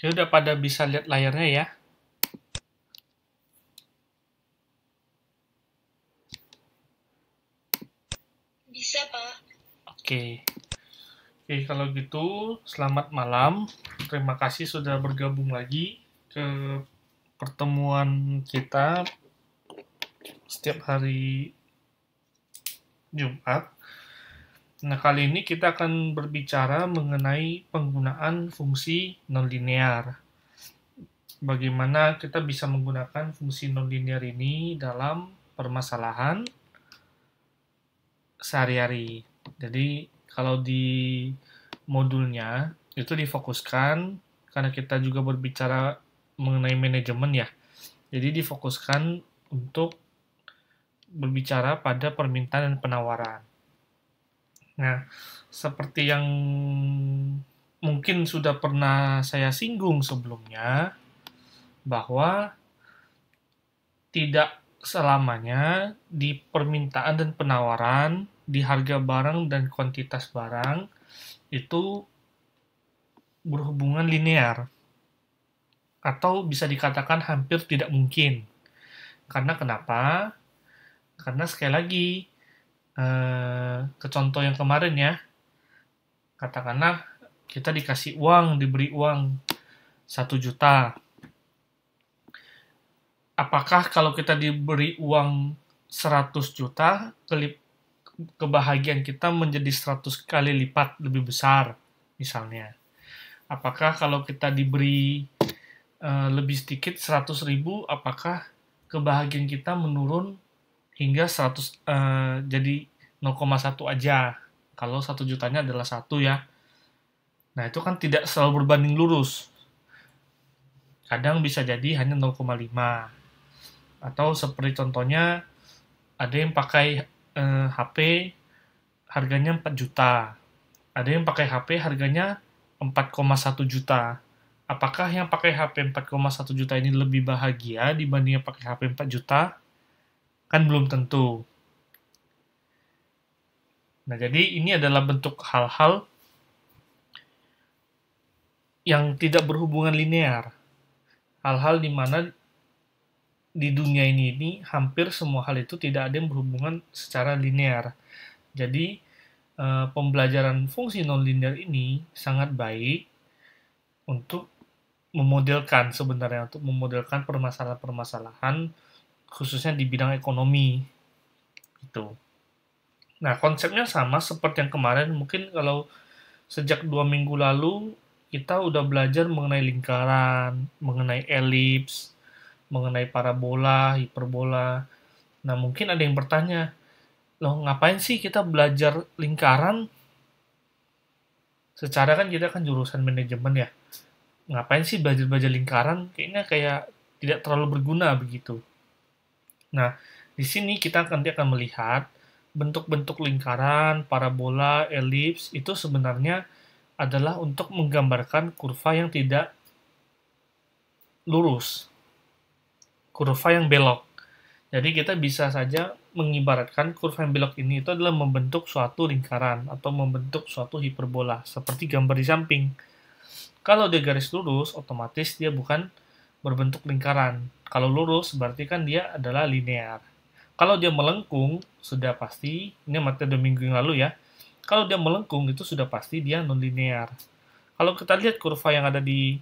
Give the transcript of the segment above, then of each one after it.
Ya udah pada bisa lihat layarnya ya. Bisa, Pak. Oke. Oke, kalau gitu selamat malam. Terima kasih sudah bergabung lagi ke pertemuan kita setiap hari Jumat. Nah, kali ini kita akan berbicara mengenai penggunaan fungsi nonlinear. Bagaimana kita bisa menggunakan fungsi nonlinear ini dalam permasalahan sehari-hari. Jadi, kalau di modulnya itu difokuskan karena kita juga berbicara mengenai manajemen ya. Jadi difokuskan untuk berbicara pada permintaan dan penawaran. Nah, seperti yang mungkin sudah pernah saya singgung sebelumnya, bahwa tidak selamanya di permintaan dan penawaran, di harga barang dan kuantitas barang itu berhubungan linear, atau bisa dikatakan hampir tidak mungkin. Karena kenapa? Karena sekali lagi, ke contoh yang kemarin ya, katakanlah kita dikasih uang, diberi uang 1 juta. Apakah kalau kita diberi uang 100 juta, kebahagiaan kita menjadi 100 kali lipat lebih besar, misalnya? Apakah kalau kita diberi lebih sedikit 100.000, apakah kebahagiaan kita menurun hingga 100, jadi 0,1 aja, kalau 1 jutanya adalah 1 ya. Nah, itu kan tidak selalu berbanding lurus. Kadang bisa jadi hanya 0,5. Atau seperti contohnya, ada yang pakai HP harganya 4 juta. Ada yang pakai HP harganya 4,1 juta. Apakah yang pakai HP 4,1 juta ini lebih bahagia dibanding yang pakai HP 4 juta? Kan belum tentu. Nah, jadi ini adalah bentuk hal-hal yang tidak berhubungan linear. Hal-hal di mana di dunia ini hampir semua hal itu tidak ada yang berhubungan secara linear. Jadi, pembelajaran fungsi nonlinear ini sangat baik untuk memodelkan sebenarnya, untuk memodelkan permasalahan-permasalahan khususnya di bidang ekonomi, gitu. Nah, konsepnya sama seperti yang kemarin, mungkin kalau sejak 2 minggu lalu kita udah belajar mengenai lingkaran, mengenai elips, mengenai parabola, hiperbola. Nah, mungkin ada yang bertanya, loh ngapain sih kita belajar lingkaran? Secara kan kita kan jurusan manajemen ya. Ngapain sih belajar-belajar lingkaran? Kayaknya kayak tidak terlalu berguna begitu. Nah, di sini kita nanti akan melihat bentuk-bentuk lingkaran, parabola, elips itu sebenarnya adalah untuk menggambarkan kurva yang tidak lurus, kurva yang belok. Jadi kita bisa saja mengibaratkan kurva yang belok ini itu adalah membentuk suatu lingkaran atau membentuk suatu hiperbola, seperti gambar di samping. Kalau dia garis lurus, otomatis dia bukan berbentuk lingkaran. Kalau lurus, berarti kan dia adalah linear. Kalau dia melengkung, sudah pasti, ini materi 2 minggu yang lalu ya, kalau dia melengkung, itu sudah pasti dia non-linear. Kalau kita lihat kurva yang ada di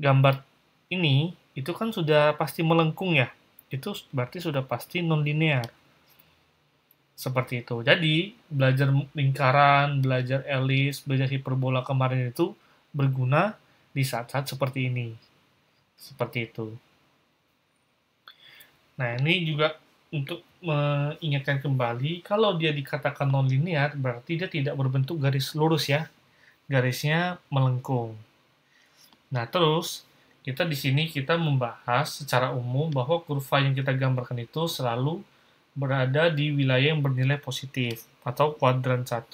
gambar ini, itu kan sudah pasti melengkung ya. Itu berarti sudah pasti non-linear. Seperti itu. Jadi, belajar lingkaran, belajar elips, belajar hiperbola kemarin itu berguna di saat-saat seperti ini. Seperti itu. Nah, ini juga untuk mengingatkan kembali, kalau dia dikatakan non-linear, berarti dia tidak berbentuk garis lurus ya. Garisnya melengkung. Nah, terus kita di sini kita membahas secara umum bahwa kurva yang kita gambarkan itu selalu berada di wilayah yang bernilai positif atau kuadran 1.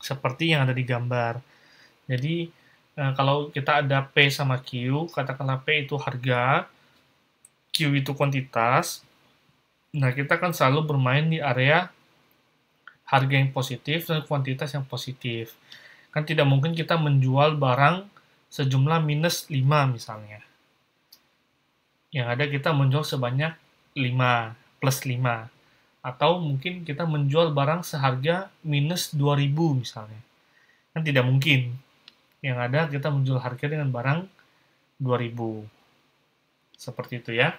Seperti yang ada di gambar. Jadi, kalau kita ada P sama Q, katakanlah P itu harga, Q itu kuantitas. Nah, kita kan selalu bermain di area harga yang positif dan kuantitas yang positif. Kan tidak mungkin kita menjual barang sejumlah minus 5 misalnya. Yang ada kita menjual sebanyak 5 plus 5. Atau mungkin kita menjual barang seharga minus 2.000 misalnya. Kan tidak mungkin. Yang ada kita menjual harga dengan barang 2.000. Seperti itu ya.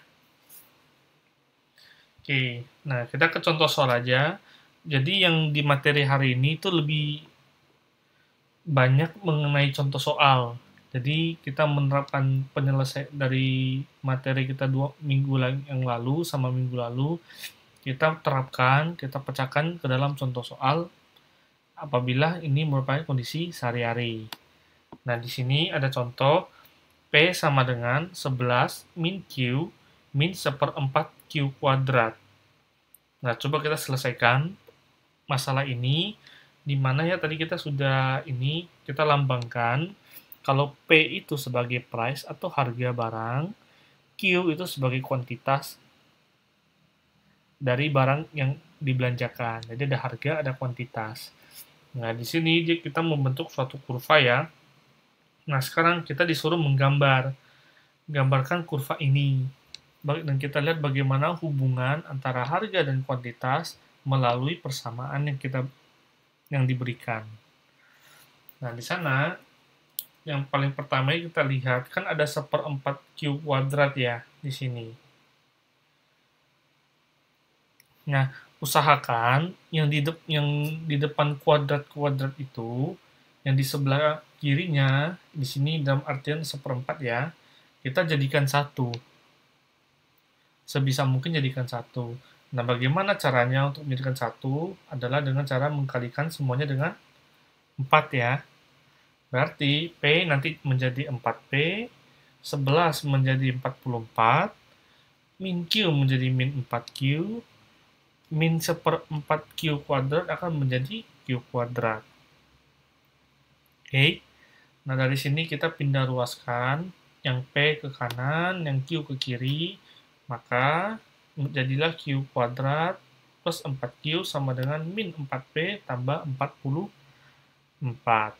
Oke, nah kita ke contoh soal aja. Jadi yang di materi hari ini itu lebih banyak mengenai contoh soal. Jadi kita menerapkan penyelesaian dari materi kita 2 minggu yang lalu sama minggu lalu, kita terapkan, kita pecahkan ke dalam contoh soal apabila ini merupakan kondisi sehari-hari. Nah, di sini ada contoh P sama dengan 11 min Q min 1/4 Q kuadrat. Nah, coba kita selesaikan masalah ini, di mana ya tadi kita sudah kita lambangkan kalau P itu sebagai price atau harga barang, Q itu sebagai kuantitas dari barang yang dibelanjakan. Jadi ada harga, ada kuantitas. Nah, di sini kita membentuk suatu kurva ya. Nah, sekarang kita disuruh gambarkan kurva ini. Dan kita lihat bagaimana hubungan antara harga dan kuantitas melalui persamaan yang diberikan. Nah, di sana yang paling pertama kita lihat kan ada 1/4 Q kuadrat ya di sini. Nah, usahakan yang di depan kuadrat-kuadrat itu, yang di sebelah kirinya, di sini dalam artian 1/4 ya, kita jadikan 1. Sebisa mungkin jadikan 1. Nah, bagaimana caranya untuk menjadikan 1? Adalah dengan cara mengkalikan semuanya dengan 4 ya. Berarti P nanti menjadi 4P, 11 menjadi 44, min Q menjadi min 4Q, min 1/4 Q kuadrat akan menjadi Q kuadrat. Oke. Nah, dari sini kita pindah ruaskan yang P ke kanan, yang Q ke kiri, maka jadilah Q kuadrat plus 4Q sama dengan min 4P tambah 44.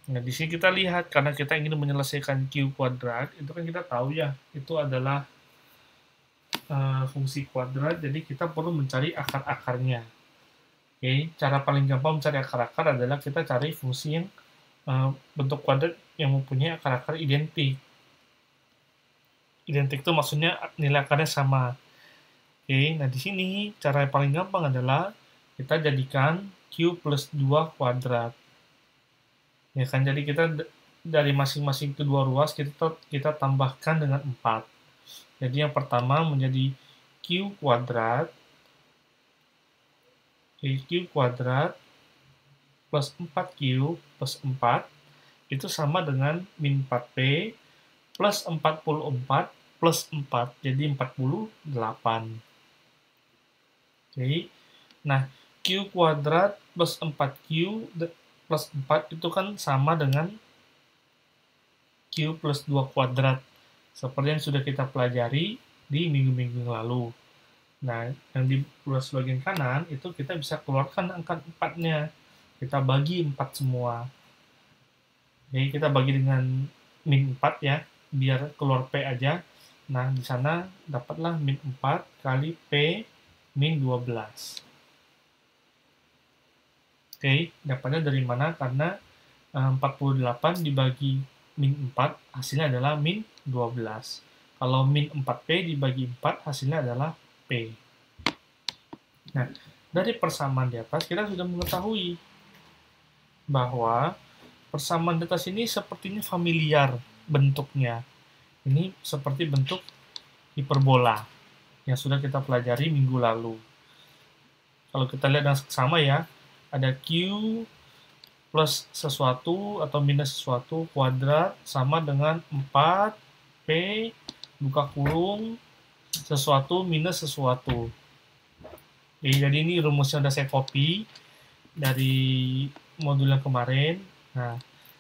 Nah, di sini kita lihat, karena kita ingin menyelesaikan Q kuadrat, itu kan kita tahu ya, itu adalah fungsi kuadrat, jadi kita perlu mencari akar-akarnya. Oke, cara paling gampang mencari akar-akar adalah kita cari fungsi yang bentuk kuadrat yang mempunyai akar-akar identik. Identik itu maksudnya nilai akarnya sama. Oke, nah di sini cara yang paling gampang adalah kita jadikan Q plus 2 kuadrat. Ya kan, jadi kita dari masing-masing kedua ruas kita tambahkan dengan 4. Jadi yang pertama menjadi Q kuadrat plus 4Q plus 4 itu sama dengan min 4P plus 44 plus 4, jadi 48. Oke. Nah, Q kuadrat plus 4Q plus 4 itu kan sama dengan Q plus 2 kuadrat, seperti yang sudah kita pelajari di minggu-minggu lalu. Nah, yang di ruas bagian kanan itu kita bisa keluarkan angka 4-nya. Kita bagi 4 semua. Jadi kita bagi dengan min 4 ya, biar keluar P aja. Nah, di sana dapatlah min 4 kali P min 12. Oke, dapatnya dari mana? Karena 48 dibagi min 4, hasilnya adalah min 12. Kalau min 4P dibagi 4, hasilnya adalah P. Nah, dari persamaan di atas, kita sudah mengetahui bahwa persamaan di atas ini sepertinya familiar bentuknya. Ini seperti bentuk hiperbola yang sudah kita pelajari minggu lalu. Kalau kita lihat dengan seksama ya, ada Q plus sesuatu atau minus sesuatu kuadrat sama dengan 4P buka kurung sesuatu minus sesuatu. Jadi ini rumusnya udah saya copy dari modul yang kemarin. Nah,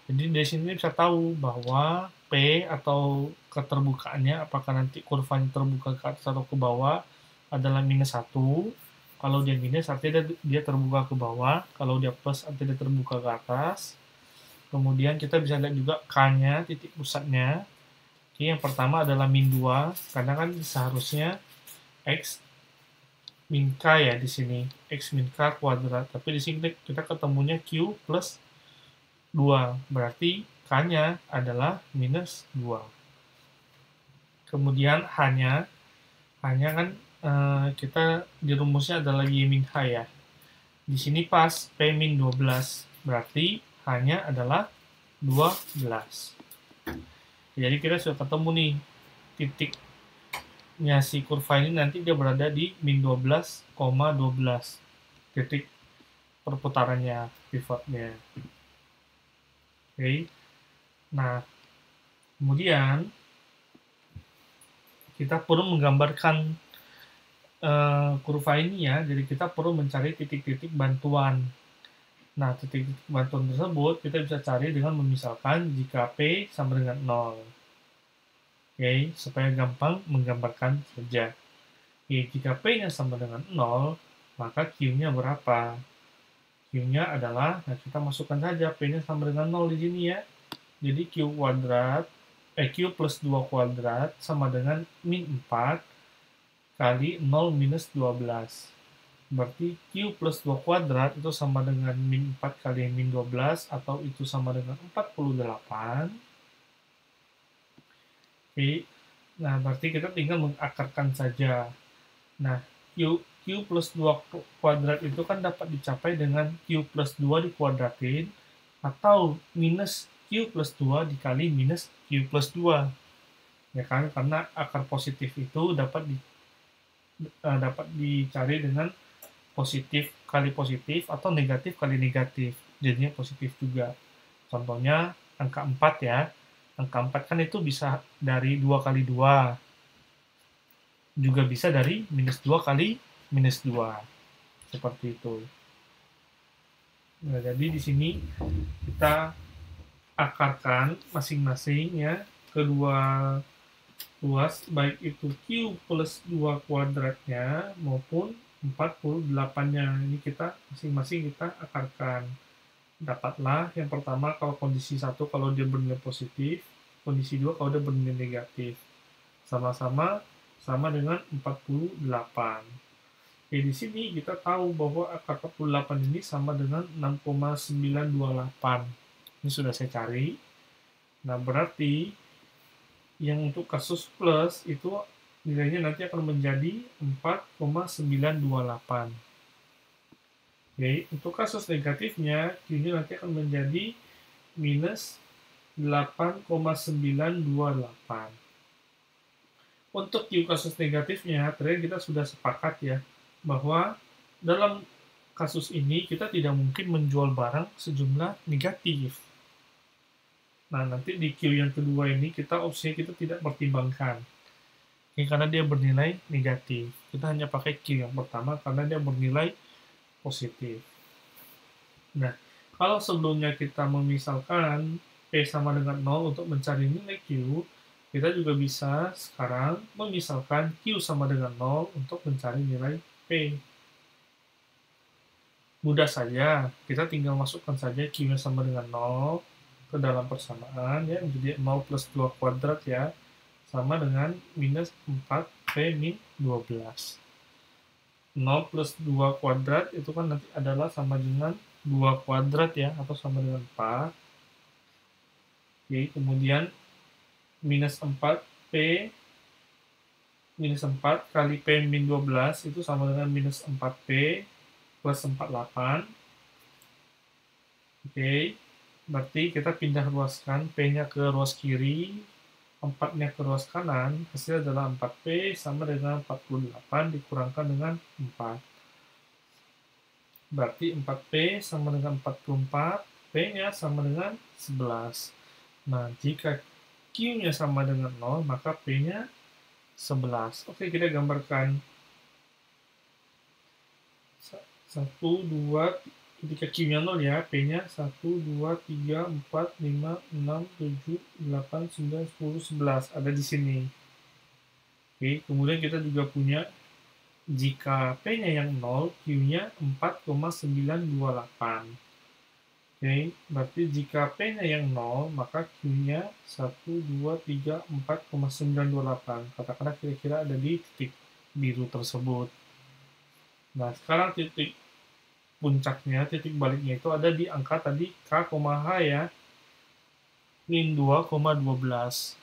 jadi dari sini bisa tahu bahwa P atau keterbukaannya, apakah nanti kurvanya terbuka ke atas atau ke bawah, adalah minus 1. Kalau dia minus, artinya dia terbuka ke bawah. Kalau dia plus, artinya dia terbuka ke atas. Kemudian kita bisa lihat juga K-nya, titik pusatnya. Oke, yang pertama adalah min 2, karena kan seharusnya X min K ya di sini. X min K kuadrat. Tapi di sini kita ketemunya Q plus 2. Berarti K-nya adalah minus 2. Kemudian H-nya kan kita di rumusnya adalah Y min H ya. Di sini pas P min 12. Berarti H-nya adalah 12. Jadi kita sudah ketemu nih titiknya si kurva ini, nanti dia berada di min 12,12 titik perputarannya, pivotnya. Oke. Nah, kemudian kita perlu menggambarkan kurva ini ya, jadi kita perlu mencari titik-titik bantuan. Nah, titik-titik bantuan tersebut kita bisa cari dengan memisalkan jika P sama dengan 0. Oke, supaya gampang menggambarkan saja. Oke, jika P-nya sama dengan 0, maka Q-nya berapa? Q-nya adalah, nah kita masukkan saja P-nya sama dengan 0 di sini ya. Jadi Q plus 2 kuadrat sama dengan min 4 kali 0 minus 12. Berarti Q plus 2 kuadrat itu sama dengan min 4 kali min 12, atau itu sama dengan 48. Oke, nah berarti kita tinggal mengakarkan saja. Nah, Q plus 2 kuadrat itu kan dapat dicapai dengan Q plus 2 dikuadratin, atau minus Q plus 2 dikali minus Q plus 2. Ya kan, karena akar positif itu dapat dicari dengan positif kali positif atau negatif kali negatif, jadinya positif juga. Contohnya angka 4 ya. Angka 4 kan itu bisa dari 2 kali 2. Juga bisa dari minus 2 kali minus 2. Seperti itu. Nah, jadi di sini kita akarkan masing-masing ya kedua ruas, baik itu Q plus 2 kuadratnya maupun 48-nya. Ini kita masing-masing kita akarkan. Dapatlah yang pertama kalau kondisi 1 kalau dia bernilai positif, kondisi 2 kalau dia bernilai negatif. Sama-sama sama dengan 48. Oke, di sini kita tahu bahwa akar 48 ini sama dengan 6,928. Ini sudah saya cari. Nah, berarti yang untuk kasus plus itu nilainya nanti akan menjadi 4,928. Oke, untuk kasus negatifnya, Q-nya nanti akan menjadi minus 8,928. Untuk Q kasus negatifnya, tadi kita sudah sepakat ya, bahwa dalam kasus ini kita tidak mungkin menjual barang sejumlah negatif. Nah, nanti di Q yang kedua ini opsinya kita tidak pertimbangkan. Ini karena dia bernilai negatif. Kita hanya pakai Q yang pertama karena dia bernilai positif. Nah, kalau sebelumnya kita memisalkan P sama dengan 0 untuk mencari nilai Q, kita juga bisa sekarang memisalkan Q sama dengan 0 untuk mencari nilai P. Mudah saja, kita tinggal masukkan saja Q-nya sama dengan 0 ke dalam persamaan, ya, menjadi 0 plus 2 kuadrat ya, sama dengan minus 4 P min 12. 0 plus 2 kuadrat itu kan nanti adalah sama dengan 2 kuadrat ya, atau sama dengan 4. Oke, kemudian minus 4 P minus 4 kali P min 12 itu sama dengan minus 4P plus 48. Oke, berarti kita pindah ruaskan P-nya ke ruas kiri, 4-nya ke ruas kanan, hasilnya adalah 4P sama dengan 48 dikurangkan dengan 4. Berarti 4P sama dengan 44, P-nya sama dengan 11. Nah, jika Q-nya sama dengan 0, maka P-nya 11. Oke, kita gambarkan 1, 2, ketika Q-nya 0 ya, P-nya 1, 2, 3, 4, 5, 6, 7, 8, 9, 10, 11. Ada di sini. Oke, kemudian kita juga punya jika P-nya yang 0, Q-nya 4,928. Oke, berarti jika P-nya yang 0, maka Q-nya 1, 2, 3, 4,928. Katakanlah kira-kira ada di titik biru tersebut. Nah, sekarang titik puncaknya, titik baliknya itu ada di angka tadi K, H ya, min 2,12.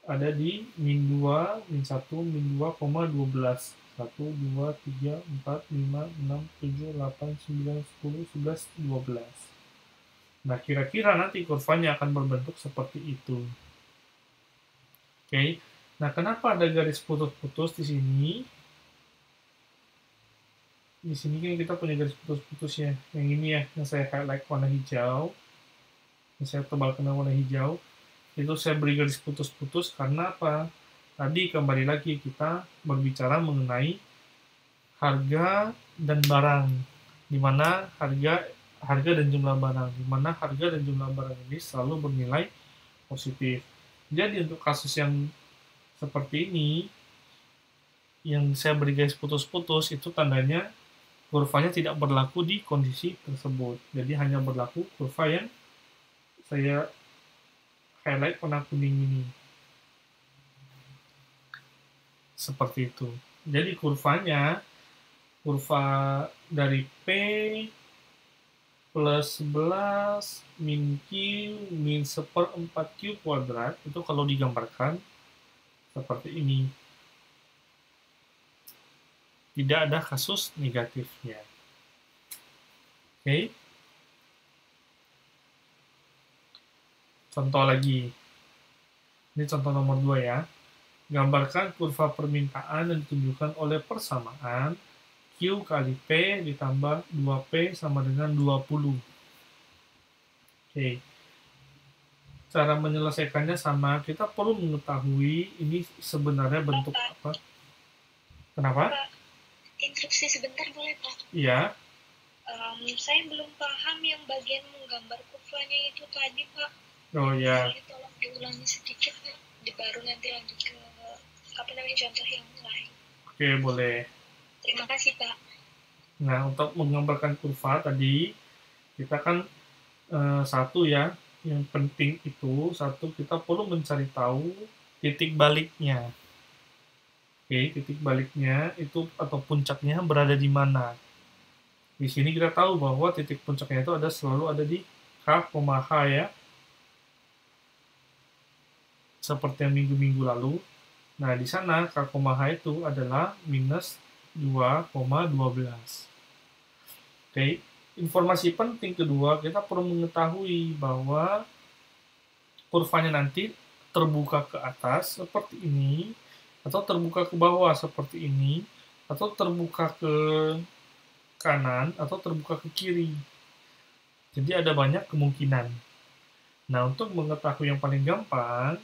Ada di min 2, min 1, min 2,12. 1, 2, 3, 4, 5, 6, 7, 8, 9, 10, 11, 12. Nah, kira-kira nanti kurvanya akan berbentuk seperti itu. Oke. Nah, kenapa ada garis putus-putus di sini? Di sini kan kita punya garis putus-putus ya. Yang ini ya, yang saya highlight warna hijau. Yang saya tebalkan warna hijau. Itu saya beri garis putus-putus karena apa? Tadi kembali lagi kita berbicara mengenai harga dan barang. Di mana harga dan jumlah barang. Di mana harga dan jumlah barang ini selalu bernilai positif. Jadi untuk kasus yang seperti ini, yang saya beri garis putus-putus, itu tandanya kurvanya tidak berlaku di kondisi tersebut. Jadi hanya berlaku kurva yang saya highlight warna kuning ini. Seperti itu. Jadi kurva dari P plus 11 min Q min 1/4 Q kuadrat, itu kalau digambarkan seperti ini. Tidak ada kasus negatifnya. Oke. Contoh lagi. Ini contoh nomor 2 ya. Gambarkan kurva permintaan yang ditunjukkan oleh persamaan Q kali P ditambah 2P sama dengan 20. Oke. Cara menyelesaikannya sama, kita perlu mengetahui ini sebenarnya bentuk apa. Kenapa? Pak, instruksi sebentar boleh Pak? Iya. Saya belum paham yang bagian menggambar kurvanya itu tadi Pak. Oh ya. Boleh tolong diulangi sedikit Pak? Baru nanti lanjut ke contoh yang lain. Oke, boleh. Terima kasih Pak. Nah, untuk menggambarkan kurva tadi, kita kan satu ya, yang penting itu, satu kita perlu mencari tahu titik baliknya. Oke, titik baliknya itu atau puncaknya berada di mana. Di sini kita tahu bahwa titik puncaknya itu selalu ada di K, H ya. Seperti yang minggu-minggu lalu. Nah, di sana K, H itu adalah minus 2,12. Oke, informasi penting kedua, kita perlu mengetahui bahwa kurvanya nanti terbuka ke atas seperti ini, atau terbuka ke bawah seperti ini, atau terbuka ke kanan, atau terbuka ke kiri. Jadi ada banyak kemungkinan. Nah, untuk mengetahui yang paling gampang,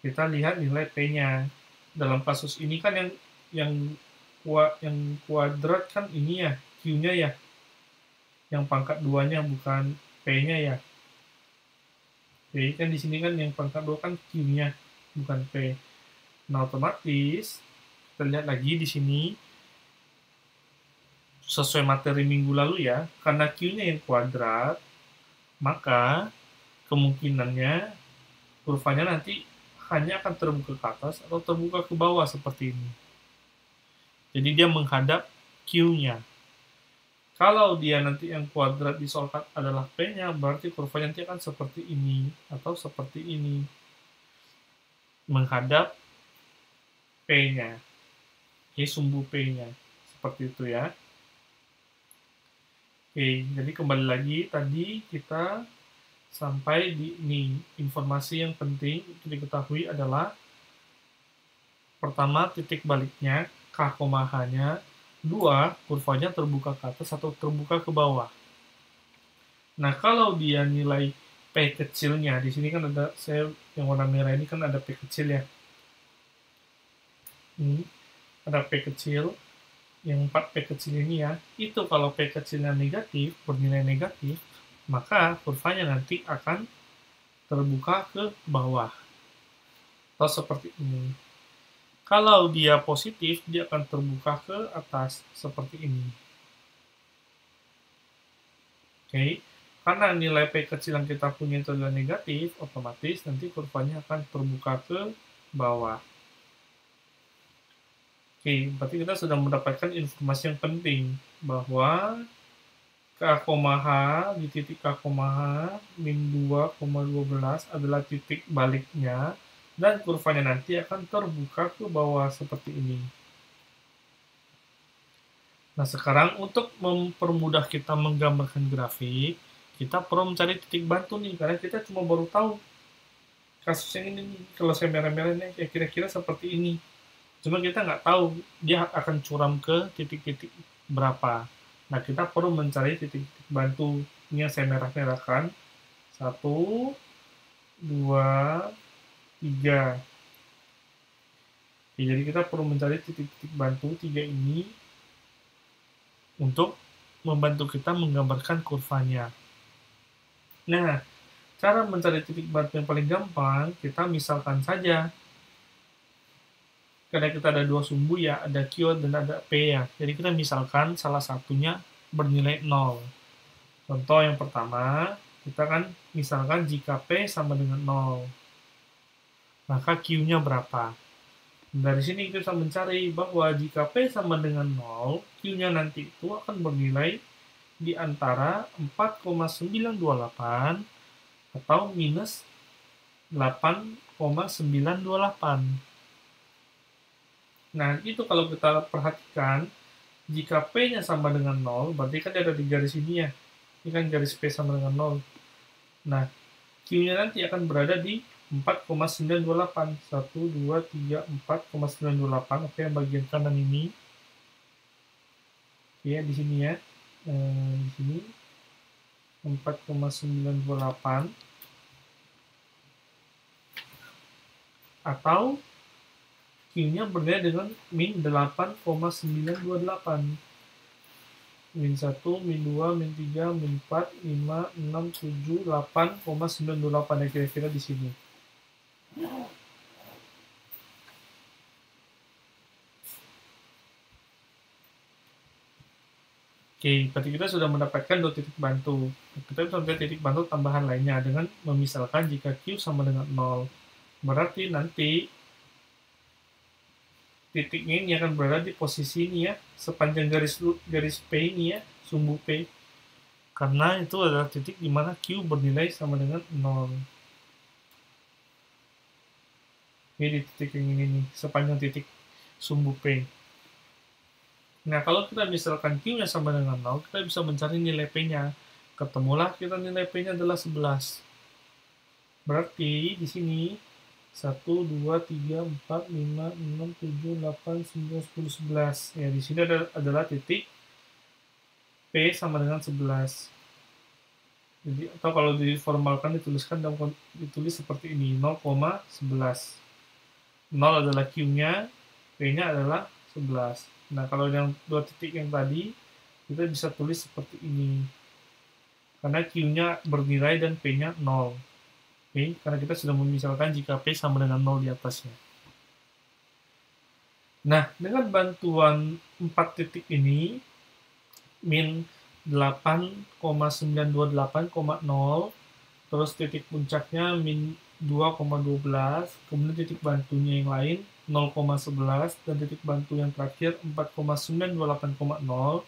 kita lihat nilai P-nya. Dalam kasus ini kan yang kuadrat kan ini ya, Q-nya ya. Yang pangkat 2-nya bukan P-nya ya. P kan di sini kan yang pangkat 2 kan Q-nya, bukan P. Nah, otomatis kita lihat lagi di sini sesuai materi minggu lalu ya, karena Q-nya yang kuadrat, maka kemungkinannya kurvanya nanti hanya akan terbuka ke atas atau terbuka ke bawah seperti ini. Jadi dia menghadap Q-nya. Kalau dia nanti yang kuadrat disolkan adalah P-nya, berarti kurvanya nanti akan seperti ini atau seperti ini. Menghadap P-nya. Oke, sumbu P-nya. Seperti itu ya. Oke, jadi kembali lagi tadi kita sampai di ini. Informasi yang penting untuk diketahui adalah pertama titik baliknya, K, H-nya, 2, kurvanya terbuka ke atas atau terbuka ke bawah. Nah, kalau dia nilai P kecilnya, di sini kan ada, saya yang warna merah ini kan ada P kecil ya. Ini ada P kecil, yang 4P kecil ini ya, itu kalau P kecilnya negatif, bernilai negatif, maka kurvanya nanti akan terbuka ke bawah. Atau seperti ini. Kalau dia positif, dia akan terbuka ke atas, seperti ini. Oke. karena nilai P kecil yang kita punya itu adalah negatif, otomatis nanti kurvanya akan terbuka ke bawah. Oke, berarti kita sudah mendapatkan informasi yang penting bahwa K, H di titik K, H min 2,12 adalah titik baliknya dan kurvanya nanti akan terbuka ke bawah seperti ini. Nah, sekarang untuk mempermudah kita menggambarkan grafik, kita perlu mencari titik bantu nih, karena kita cuma baru tahu kasus yang ini nih. Kalau saya merah-merah ini ya kira-kira seperti ini. Cuma kita nggak tahu dia akan curam ke titik-titik berapa. Nah, kita perlu mencari titik-titik bantu. Ini yang saya merah-merahkan. 1, 2, 3. Oke, jadi kita perlu mencari titik-titik bantu 3 ini untuk membantu kita menggambarkan kurvanya. Nah, cara mencari titik bantu yang paling gampang, kita misalkan saja. Karena kita ada dua sumbu ya, ada Q dan ada P ya. Jadi kita misalkan salah satunya bernilai 0. Contoh yang pertama, kita kan misalkan jika P sama dengan 0, maka Q-nya berapa? Dari sini kita bisa mencari bahwa jika P sama dengan 0, Q-nya nanti itu akan bernilai di antara 4,928 atau minus 8,928. Nah, itu kalau kita perhatikan, jika P-nya sama dengan 0, berarti kan ada di garis ini ya. Ini kan garis P sama dengan 0. Nah, Q-nya nanti akan berada di 4,928. 1, 2, 3, 4,928. Oke, yang bagian kanan ini. Oke, di sini ya. Di sini 4,928. Atau Q-nya bernilai dengan min 8,928. Min 1, min 2, min 3, min 4, 5, 6, 7, 8,928 ya kira-kira di sini. Oke, berarti kita sudah mendapatkan dua titik bantu. Kita bisa mendapatkan titik bantu tambahan lainnya dengan memisalkan jika Q sama dengan 0. Berarti nanti titiknya ini akan berada di posisi ini ya, sepanjang garis P ini ya, sumbu P. Karena itu adalah titik di mana Q bernilai sama dengan 0. Ini di titik yang ini nih, sepanjang titik sumbu P. Nah, kalau kita misalkan Q-nya sama dengan 0, kita bisa mencari nilai P-nya. Ketemulah kita nilai P-nya adalah 11. Berarti di sini 1, 2, 3, 4, 5, 6, 7, 8, 9, 10, 11. Ya, di sini adalah titik P sama dengan 11. Jadi, atau kalau diformalkan ditulis seperti ini, 0,11. 0 adalah Q-nya, P-nya adalah 11. Nah, kalau yang dua titik yang tadi, kita bisa tulis seperti ini. Karena Q-nya bernilai dan P-nya 0. Oke, karena kita sudah memisalkan jika P sama dengan 0 di atasnya. Nah, dengan bantuan 4 titik ini, min 8,928,0, terus titik puncaknya min 2,12, kemudian titik bantunya yang lain 0,11, dan titik bantu yang terakhir 4,928,0.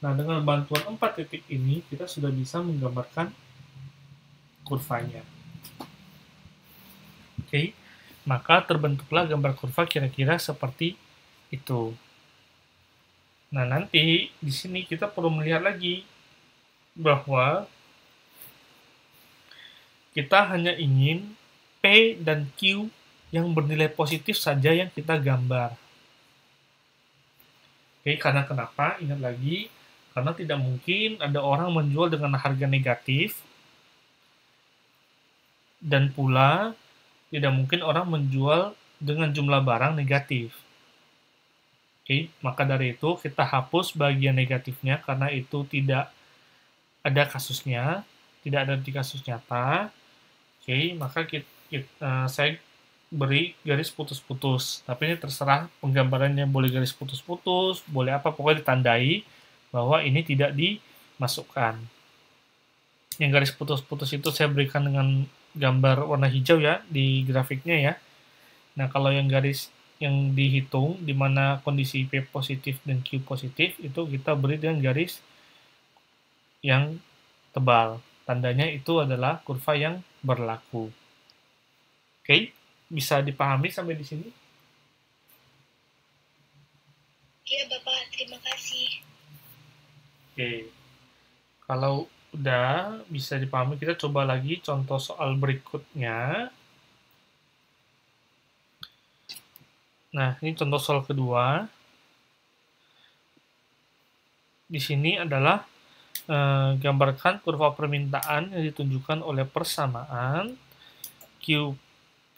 Nah, dengan bantuan 4 titik ini, kita sudah bisa menggambarkan kurvanya. Oke, maka terbentuklah gambar kurva kira-kira seperti itu. Nah, nanti di sini kita perlu melihat lagi bahwa kita hanya ingin P dan Q yang bernilai positif saja yang kita gambar. Oke, karena kenapa? Ingat lagi, karena tidak mungkin ada orang menjual dengan harga negatif, dan pula tidak mungkin orang menjual dengan jumlah barang negatif. Oke, maka dari itu kita hapus bagian negatifnya karena itu tidak ada kasusnya, tidak ada di kasus nyata. Oke, maka saya beri garis putus-putus. Tapi ini terserah penggambarannya, boleh garis putus-putus, boleh apa, pokoknya ditandai bahwa ini tidak dimasukkan. Yang garis putus-putus itu saya berikan dengan gambar warna hijau ya di grafiknya ya. Nah, kalau yang garis yang dihitung di mana kondisi P positif dan Q positif itu kita beri dengan garis yang tebal. Tandanya itu adalah kurva yang berlaku. Oke, bisa dipahami sampai di sini? Iya, Bapak. Terima kasih. Oke. Kalau udah bisa dipahami, kita coba lagi contoh soal berikutnya. Nah, ini contoh soal kedua. Di sini adalah gambarkan kurva permintaan yang ditunjukkan oleh persamaan QP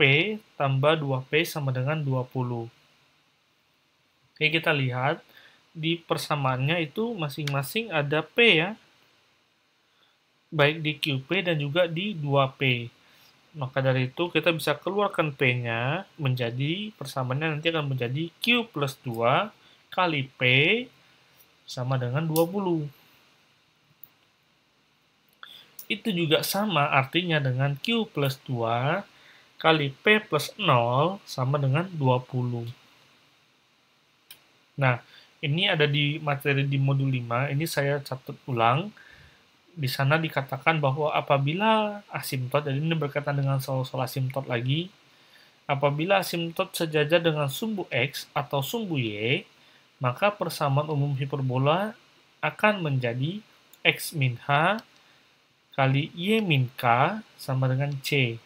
tambah 2P sama dengan 20. Oke, kita lihat di persamaannya itu masing-masing ada P ya, baik di QP dan juga di 2P. Maka dari itu kita bisa keluarkan P-nya menjadi, persamaannya nanti akan menjadi Q plus 2 kali P sama dengan 20. Itu juga sama artinya dengan Q plus 2 kali P plus 0 sama dengan 20. Nah, ini ada di materi di modul 5, ini saya catat ulang. Di sana dikatakan bahwa apabila asimtot, jadi ini berkaitan dengan soal-soal asimtot lagi, apabila asimtot sejajar dengan sumbu X atau sumbu Y, maka persamaan umum hiperbola akan menjadi X min H kali Y min K sama dengan C.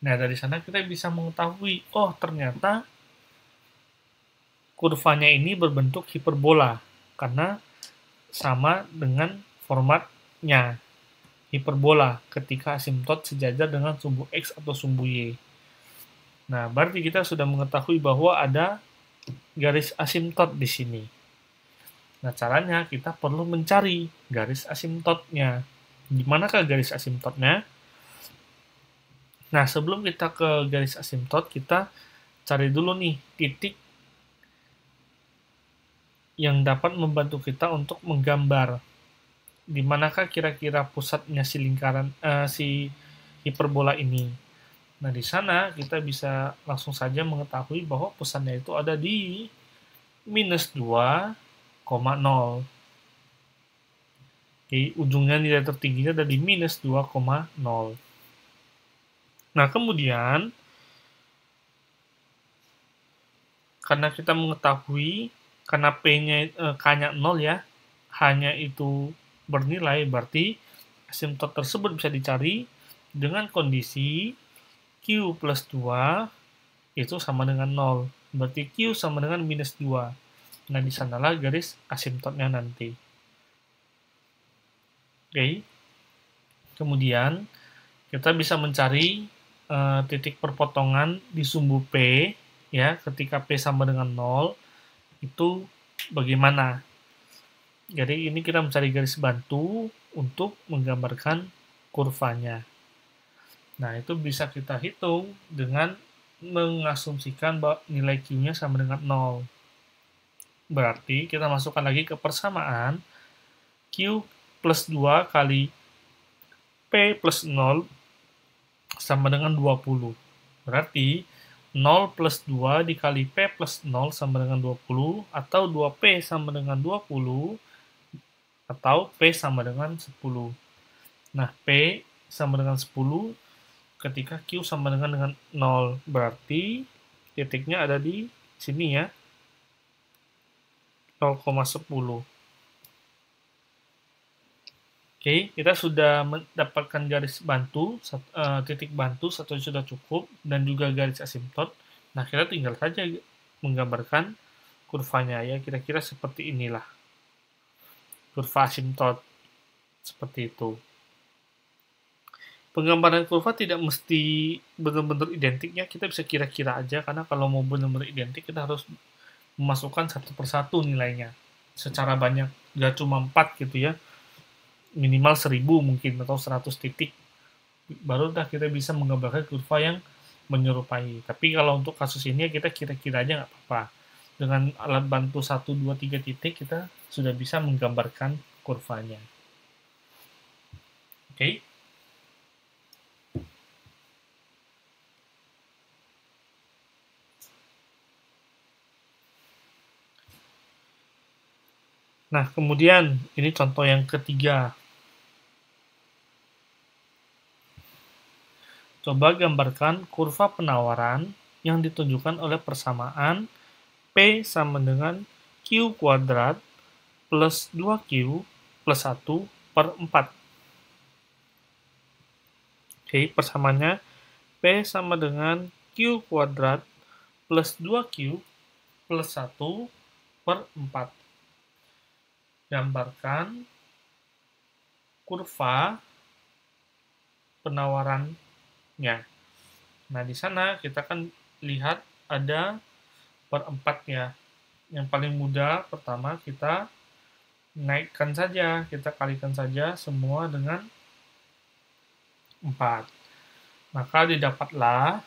Nah, dari sana kita bisa mengetahui, oh ternyata kurvanya ini berbentuk hiperbola, karena sama dengan formatnya hiperbola ketika asimtot sejajar dengan sumbu X atau sumbu Y. Nah, berarti kita sudah mengetahui bahwa ada garis asimtot di sini. Nah, caranya kita perlu mencari garis asimtotnya. Di manakah garis asimtotnya? Nah, sebelum kita ke garis asimtot, kita cari dulu nih titik yang dapat membantu kita untuk menggambar di manakah kira-kira pusatnya si lingkaran si hiperbola ini. Nah, di sana kita bisa langsung saja mengetahui bahwa pusatnya itu ada di minus 2,0. Oke, ujungnya nilai tertingginya ada di minus 2,0. Nah, kemudian karena kita mengetahui karena K-nya 0 ya, hanya itu bernilai, berarti asimtot tersebut bisa dicari dengan kondisi Q plus 2 itu sama dengan 0. Berarti Q sama dengan minus 2. Nah, di sanalah garis asimtotnya nanti. Oke. Kemudian, kita bisa mencari titik perpotongan di sumbu P, ya, ketika P sama dengan 0, itu bagaimana. Jadi ini kita mencari garis bantu untuk menggambarkan kurvanya. Nah, itu bisa kita hitung dengan mengasumsikan bahwa nilai Q-nya sama dengan 0. Berarti kita masukkan lagi ke persamaan Q plus 2 kali P plus 0 sama dengan 20. Berarti 0 plus 2 dikali P plus 0 sama dengan 20, atau 2P sama dengan 20, atau P sama dengan 10. Nah, P sama dengan 10 ketika Q sama dengan 0. Berarti titiknya ada di sini ya, 0,10. Oke, kita sudah mendapatkan garis bantu, titik bantu satu sudah cukup, dan juga garis asimtot. Nah, kita tinggal saja menggambarkan kurvanya ya, kira-kira seperti inilah. Kurva asimtot, seperti itu. Penggambaran kurva tidak mesti benar-benar identik ya, kita bisa kira-kira aja, karena kalau mau benar-benar identik, kita harus memasukkan satu persatu nilainya, secara banyak, nggak cuma 4 gitu ya, minimal 1000 mungkin, atau 100 titik, baru dah kita bisa menggambarkan kurva yang menyerupai. Tapi kalau untuk kasus ini kita kira-kira aja nggak apa-apa. Dengan alat bantu 1, 2, 3 titik kita sudah bisa menggambarkan kurvanya. Oke. Nah, kemudian ini contoh yang ketiga. Coba gambarkan kurva penawaran yang ditunjukkan oleh persamaan P sama dengan Q kuadrat plus 2Q plus 1 per 4. Oke, persamaannya P sama dengan Q kuadrat plus 2Q plus 1 per 4. Gambarkan kurva penawarannya. Nah, di sana kita akan lihat ada per 4 ya. Yang paling mudah pertama kita naikkan saja, kita kalikan saja semua dengan 4. Maka didapatlah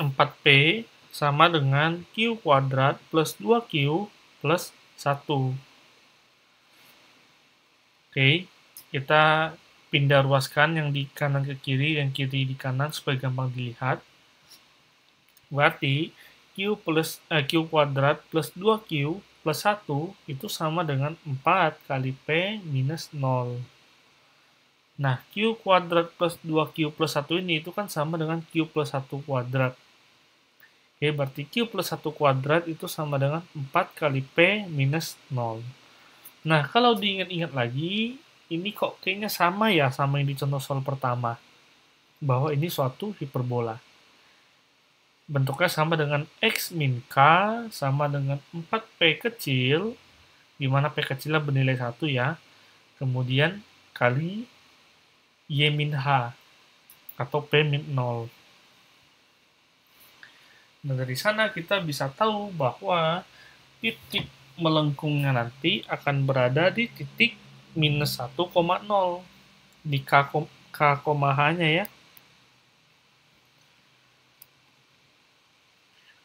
4P sama dengan Q kuadrat plus 2Q plus 1. Oke, kita pindah ruaskan yang di kanan ke kiri, yang kiri di kanan supaya gampang dilihat. Berarti Q kuadrat plus 2Q plus 1 itu sama dengan 4 kali P minus 0. Nah, Q kuadrat plus 2Q plus 1 ini itu kan sama dengan Q plus 1 kuadrat. Oke, berarti Q plus 1 kuadrat itu sama dengan 4 kali P minus 0. Nah, kalau diingat-ingat lagi, ini kok kayaknya sama ya sama yang di contoh soal pertama. Bahwa ini suatu hiperbola. Bentuknya sama dengan X min K sama dengan 4P kecil, di mana P kecilnya bernilai 1 ya. Kemudian kali Y min H, atau P min 0. Nah, dari sana kita bisa tahu bahwa titik melengkungnya nanti akan berada di titik minus 1,0 di K, H-nya ya.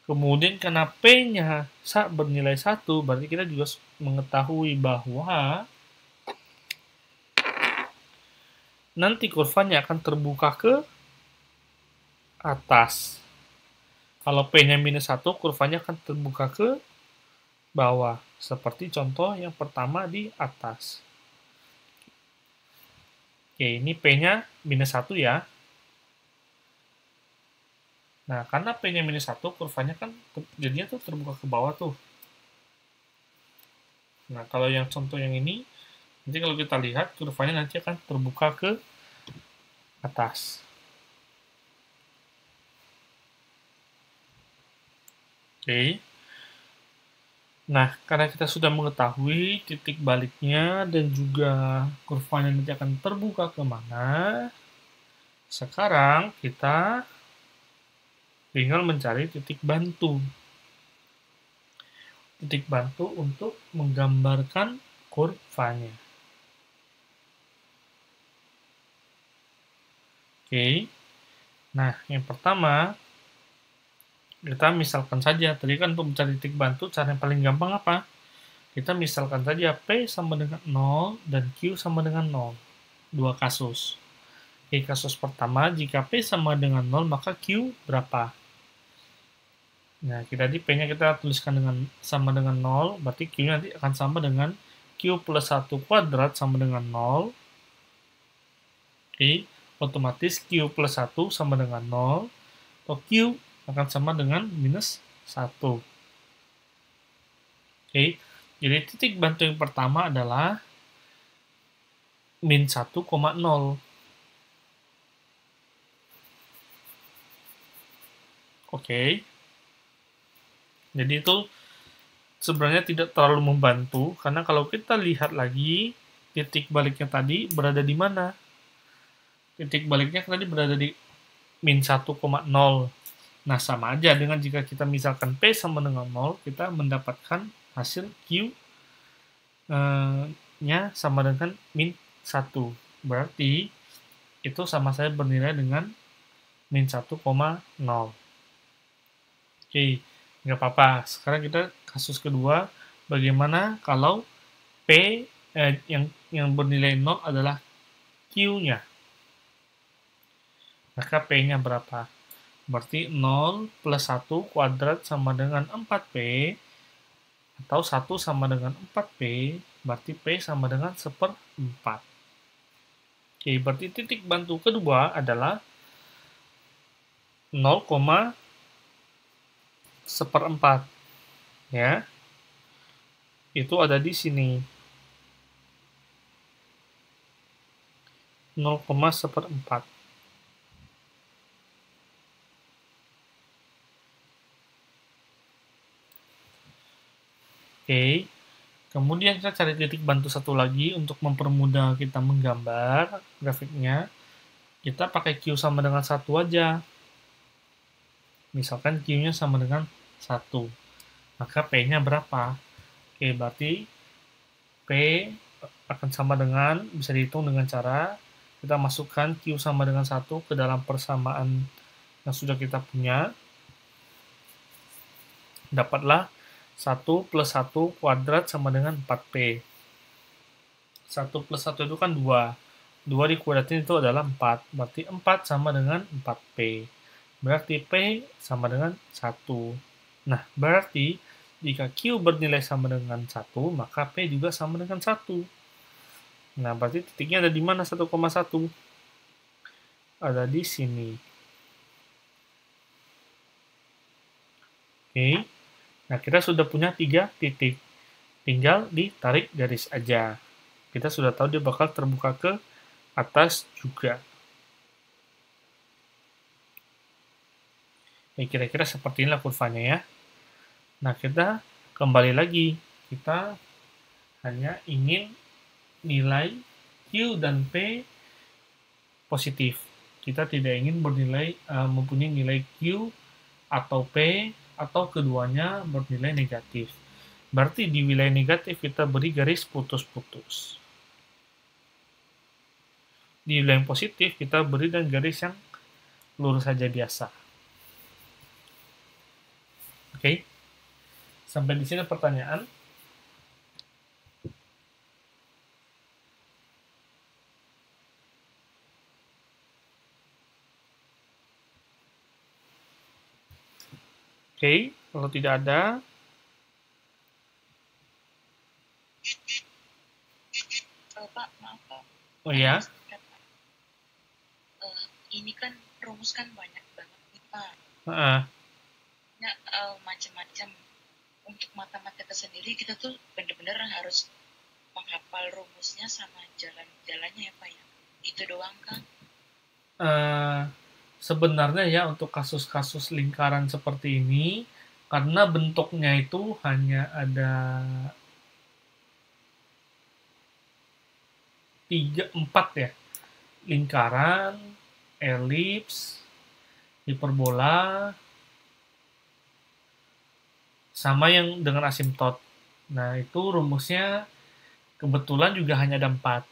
Kemudian karena P-nya bernilai 1, berarti kita juga mengetahui bahwa nanti kurvanya akan terbuka ke atas. Kalau P-nya minus 1, kurvanya akan terbuka ke bawah. Seperti contoh yang pertama di atas. Oke, ini P-nya minus 1 ya. Nah, karena P-nya minus 1, kurvanya kan jadinya tuh terbuka ke bawah tuh. Nah, kalau yang contoh yang ini, nanti kalau kita lihat, kurvanya nanti akan terbuka ke atas. Oke. Nah, karena kita sudah mengetahui titik baliknya dan juga kurvanya nanti akan terbuka kemana, sekarang kita tinggal mencari titik bantu. Titik bantu untuk menggambarkan kurvanya. Oke. Nah, yang pertama, kita misalkan saja, tadi kan untuk mencari titik bantu, cara yang paling gampang apa? Kita misalkan saja P sama dengan 0 dan Q sama dengan 0. Dua kasus. Oke, kasus pertama, jika P sama dengan 0, maka Q berapa? Nah, di P-nya kita tuliskan dengan sama dengan 0, berarti Q-nya nanti akan sama dengan Q plus 1 kuadrat sama dengan 0. Oke, otomatis Q plus 1 sama dengan 0, atau Q akan sama dengan minus 1. Oke, jadi titik bantu yang pertama adalah min 1,0. Oke. Jadi itu sebenarnya tidak terlalu membantu, karena kalau kita lihat lagi, titik baliknya tadi berada di mana? Titik baliknya tadi berada di min 1,0. Nah, sama aja dengan jika kita misalkan P sama dengan 0, kita mendapatkan hasil Q-nya sama dengan min 1. Berarti itu sama saya bernilai dengan min 1,0. Oke, nggak apa-apa. Sekarang kita kasus kedua, bagaimana kalau P yang bernilai 0 adalah Q-nya. Maka P-nya berapa? Berarti 0 plus 1 kuadrat sama dengan 4P, atau 1 sama dengan 4P, berarti P sama dengan 1/4. Oke, berarti titik bantu kedua adalah 0,1/4. Ya, itu ada di sini. 0,1/4. Oke, kemudian kita cari titik bantu satu lagi untuk mempermudah kita menggambar grafiknya. Kita pakai Q sama dengan 1 aja. Misalkan Q-nya sama dengan 1. Maka P-nya berapa? Oke, berarti P akan sama dengan, bisa dihitung dengan cara kita masukkan Q sama dengan 1 ke dalam persamaan yang sudah kita punya. Dapatlah 1 plus 1 kuadrat sama dengan 4P. 1 plus 1 itu kan 2. 2 dikuadratin itu adalah 4. Berarti 4 sama dengan 4P. Berarti P sama dengan 1. Nah, berarti jika Q bernilai sama dengan 1, maka P juga sama dengan 1. Nah, berarti titiknya ada di mana 1,1? Ada di sini. Oke. Nah, kita sudah punya 3 titik. Tinggal ditarik garis aja. Kita sudah tahu dia bakal terbuka ke atas juga. Ya, kira-kira seperti inilah kurvanya ya. Nah, kita kembali lagi. Kita hanya ingin nilai Q dan P positif. Kita tidak ingin mempunyai nilai Q atau P atau keduanya bernilai negatif. Berarti di wilayah negatif kita beri garis putus-putus. Di wilayah yang positif kita beri dan garis yang lurus saja biasa. Oke. Sampai di sini pertanyaan. Oke, kalau tidak ada, Pak, maaf Pak. oh ya, Ini kan rumus kan banyak banget nih Pak. Ya, macam-macam. Untuk matematika sendiri kita tuh bener-bener harus menghafal rumusnya sama jalan-jalannya ya Pak ya. Itu doang kan? sebenarnya ya untuk kasus-kasus lingkaran seperti ini, karena bentuknya itu hanya ada 3-4 ya, lingkaran, elips, hiperbola, sama yang dengan asimtot. Nah, itu rumusnya kebetulan juga hanya ada 4.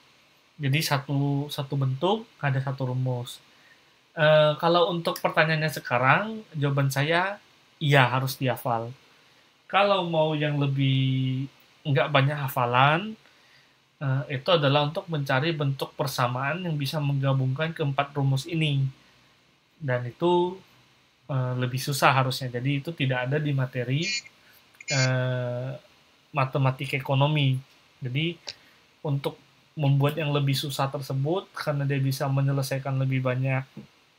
Jadi satu bentuk ada satu rumus. Kalau untuk pertanyaannya sekarang, jawaban saya iya harus dihafal. Kalau mau yang lebih nggak banyak hafalan, itu adalah untuk mencari bentuk persamaan yang bisa menggabungkan keempat rumus ini. Dan itu lebih susah harusnya. Jadi itu tidak ada di materi matematika ekonomi. Jadi untuk membuat yang lebih susah tersebut, karena dia bisa menyelesaikan lebih banyak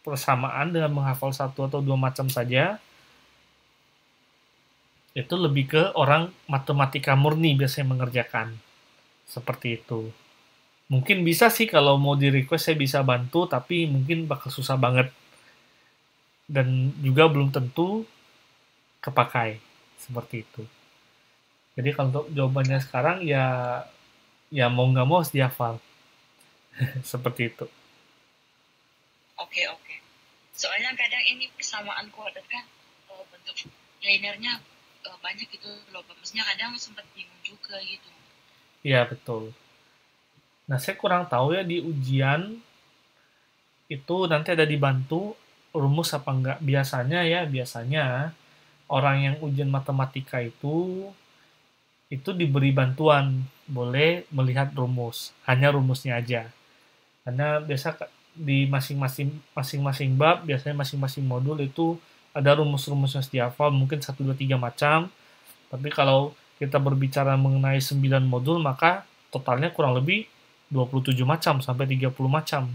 persamaan dengan menghafal 1 atau 2 macam saja, itu lebih ke orang matematika murni biasanya mengerjakan. Seperti itu. Mungkin bisa sih kalau mau di request saya bisa bantu, tapi mungkin bakal susah banget. Dan juga belum tentu kepakai. Seperti itu. Jadi kalau untuk jawabannya sekarang ya mau nggak mau harus dihafal. Seperti itu. Oke. Soalnya kadang ini persamaan kuadrat kan bentuk linearnya banyak gitu loh. Maksudnya kadang sempat bingung juga gitu. Iya, betul. Nah, saya kurang tahu ya di ujian itu nanti ada dibantu rumus apa enggak. Biasanya orang yang ujian matematika itu itu diberi bantuan, boleh melihat rumus, hanya rumusnya aja. Karena biasa di masing-masing bab, biasanya masing-masing modul itu ada rumus-rumus yang dihafal, mungkin 1, 2, 3 macam. Tapi kalau kita berbicara mengenai 9 modul, maka totalnya kurang lebih 27 macam sampai 30 macam.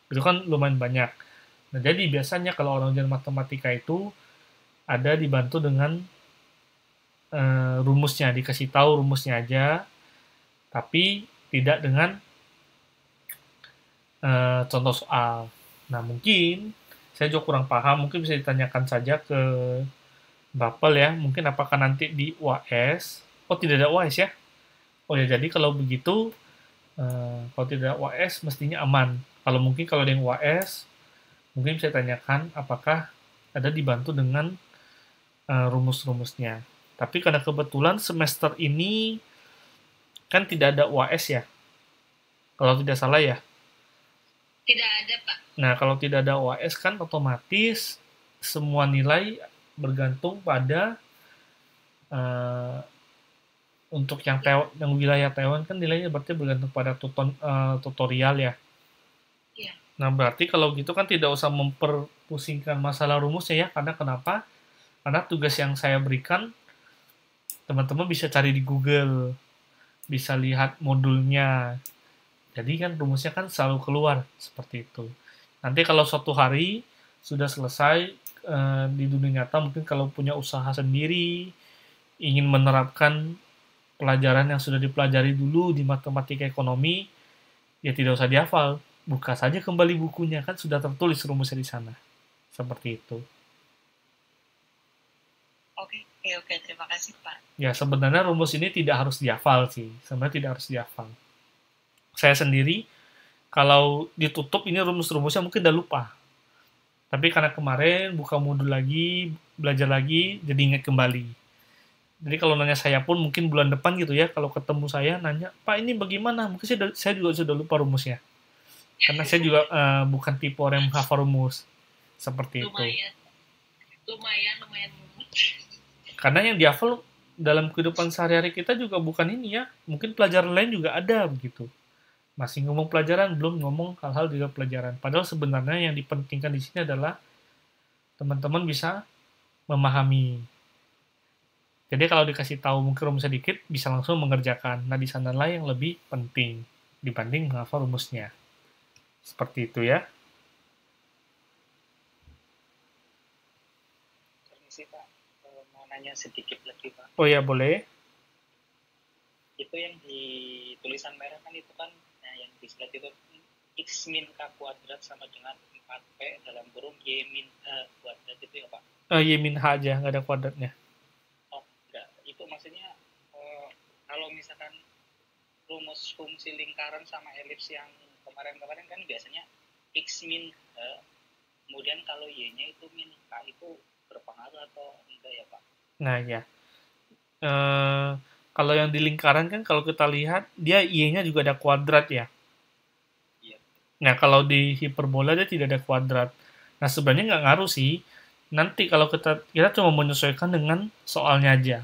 Itu kan lumayan banyak. Nah, jadi biasanya kalau orang ujian matematika itu ada dibantu dengan rumusnya, dikasih tahu rumusnya aja, tapi tidak dengan contoh soal. Nah, mungkin saya juga kurang paham, mungkin bisa ditanyakan saja ke Bapel ya, mungkin apakah nanti di UAS, oh tidak ada UAS ya? Oh ya, jadi kalau begitu, kalau tidak ada UAS mestinya aman. Kalau ada yang UAS, mungkin saya tanyakan apakah ada dibantu dengan rumus-rumusnya. Tapi karena kebetulan semester ini kan tidak ada UAS ya, kalau tidak salah ya. Tidak ada, Pak. Nah, kalau tidak ada UAS kan otomatis semua nilai bergantung pada untuk yang wilayah Taiwan kan nilainya berarti bergantung pada tutorial ya. Iya. Nah, berarti kalau gitu kan tidak usah memperpusingkan masalah rumusnya ya, karena kenapa? Karena tugas yang saya berikan, teman-teman bisa cari di Google, bisa lihat modulnya. Jadi kan rumusnya kan selalu keluar, seperti itu. Nanti kalau suatu hari sudah selesai di dunia nyata, mungkin kalau punya usaha sendiri, ingin menerapkan pelajaran yang sudah dipelajari dulu di matematika ekonomi, ya tidak usah dihafal. Buka saja kembali bukunya, kan sudah tertulis rumusnya di sana. Seperti itu. Oke, terima kasih, Pak. Ya, sebenarnya rumus ini tidak harus dihafal sih. Sebenarnya tidak harus dihafal. Saya sendiri, kalau ditutup ini rumus-rumusnya mungkin udah lupa. Tapi karena kemarin buka modul lagi, belajar lagi, jadi ingat kembali. Jadi kalau nanya saya pun mungkin bulan depan gitu ya, kalau ketemu saya nanya, Pak ini bagaimana? Mungkin saya juga sudah lupa rumusnya. Karena saya juga bukan tipe orang yang menghafal rumus. Seperti lumayan. itu. Lumayan. Karena yang dihafal dalam kehidupan sehari-hari kita juga bukan ini ya. Mungkin pelajaran lain juga ada begitu. Masih ngomong pelajaran, belum ngomong hal-hal juga pelajaran. Padahal sebenarnya yang dipentingkan di sini adalah teman-teman bisa memahami. Jadi kalau dikasih tahu mungkin rumus sedikit, bisa langsung mengerjakan. Nah, di sanalah yang lebih penting dibanding menghafal rumusnya. Seperti itu ya. Permisi Pak, mau nanya sedikit lagi Pak. Oh ya, boleh. Itu yang di tulisan merah kan itu kan, nah yang di slide itu X min K kuadrat sama dengan 4P dalam kurung Y min H kuadrat itu ya Pak? Y min H aja, nggak ada kuadratnya. Oh, enggak. Itu maksudnya kalau misalkan rumus fungsi lingkaran sama elips yang kemarin-kemarin kan biasanya X min H, kemudian kalau Y-nya itu min K, itu berpengaruh atau enggak ya Pak? Nah ya, kalau yang di lingkaran kan kalau kita lihat dia Y-nya juga ada kuadrat ya. Iya. Nah kalau di hiperbola dia tidak ada kuadrat. Nah sebenarnya nggak ngaruh sih. Nanti kalau kita cuma menyesuaikan dengan soalnya aja.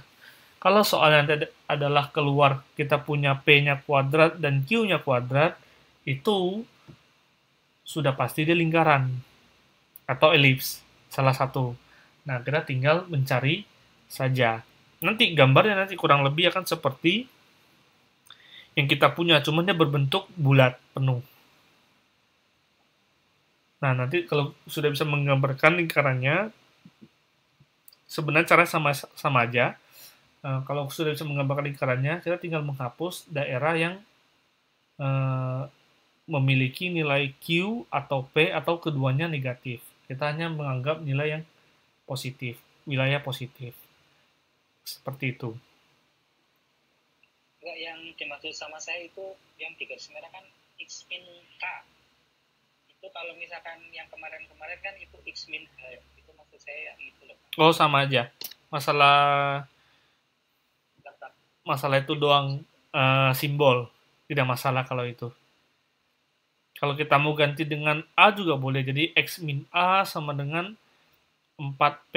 Kalau soalnya adalah keluar kita punya P-nya kuadrat dan Q-nya kuadrat, itu sudah pasti dia lingkaran atau elips, salah satu. Nah, kita tinggal mencari saja. Nanti gambarnya nanti kurang lebih akan seperti yang kita punya, cuman dia berbentuk bulat penuh. Nah, nanti kalau sudah bisa menggambarkan lingkarannya, sebenarnya cara sama aja. Kalau sudah bisa menggambarkan lingkarannya, kita tinggal menghapus daerah yang memiliki nilai Q atau P atau keduanya negatif. Kita hanya menganggap nilai yang positif, wilayah positif. Seperti itu. Enggak, yang dimaksud sama saya itu yang di garis merah kan X min K. Itu kalau misalkan yang kemarin-kemarin kan itu X min H. Itu maksud saya yang itu loh. Oh, sama aja. Masalah itu doang simbol. Tidak masalah kalau itu. Kalau kita mau ganti dengan A juga boleh. Jadi X min A sama dengan 4P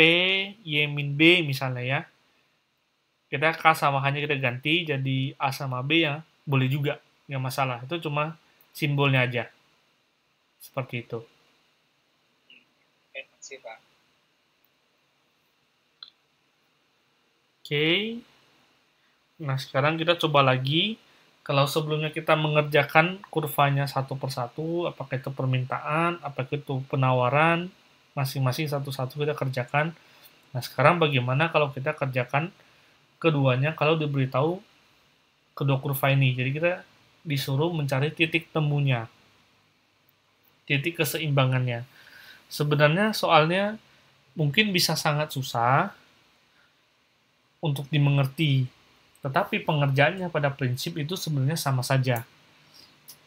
Y min B misalnya ya. Kita K sama H-nya kita ganti jadi A sama B ya, boleh juga, nggak masalah. Itu cuma simbolnya aja. Seperti itu. Oke, makasih Pak. Oke. Nah, sekarang kita coba lagi. Kalau sebelumnya kita mengerjakan kurvanya satu persatu, apakah itu permintaan, apakah itu penawaran, masing-masing satu-satu kita kerjakan. Nah, sekarang bagaimana kalau kita kerjakan keduanya kalau diberitahu kedua kurva ini. Jadi kita disuruh mencari titik temunya, titik keseimbangannya. Sebenarnya soalnya mungkin bisa sangat susah untuk dimengerti, tetapi pengerjaannya pada prinsip itu sebenarnya sama saja.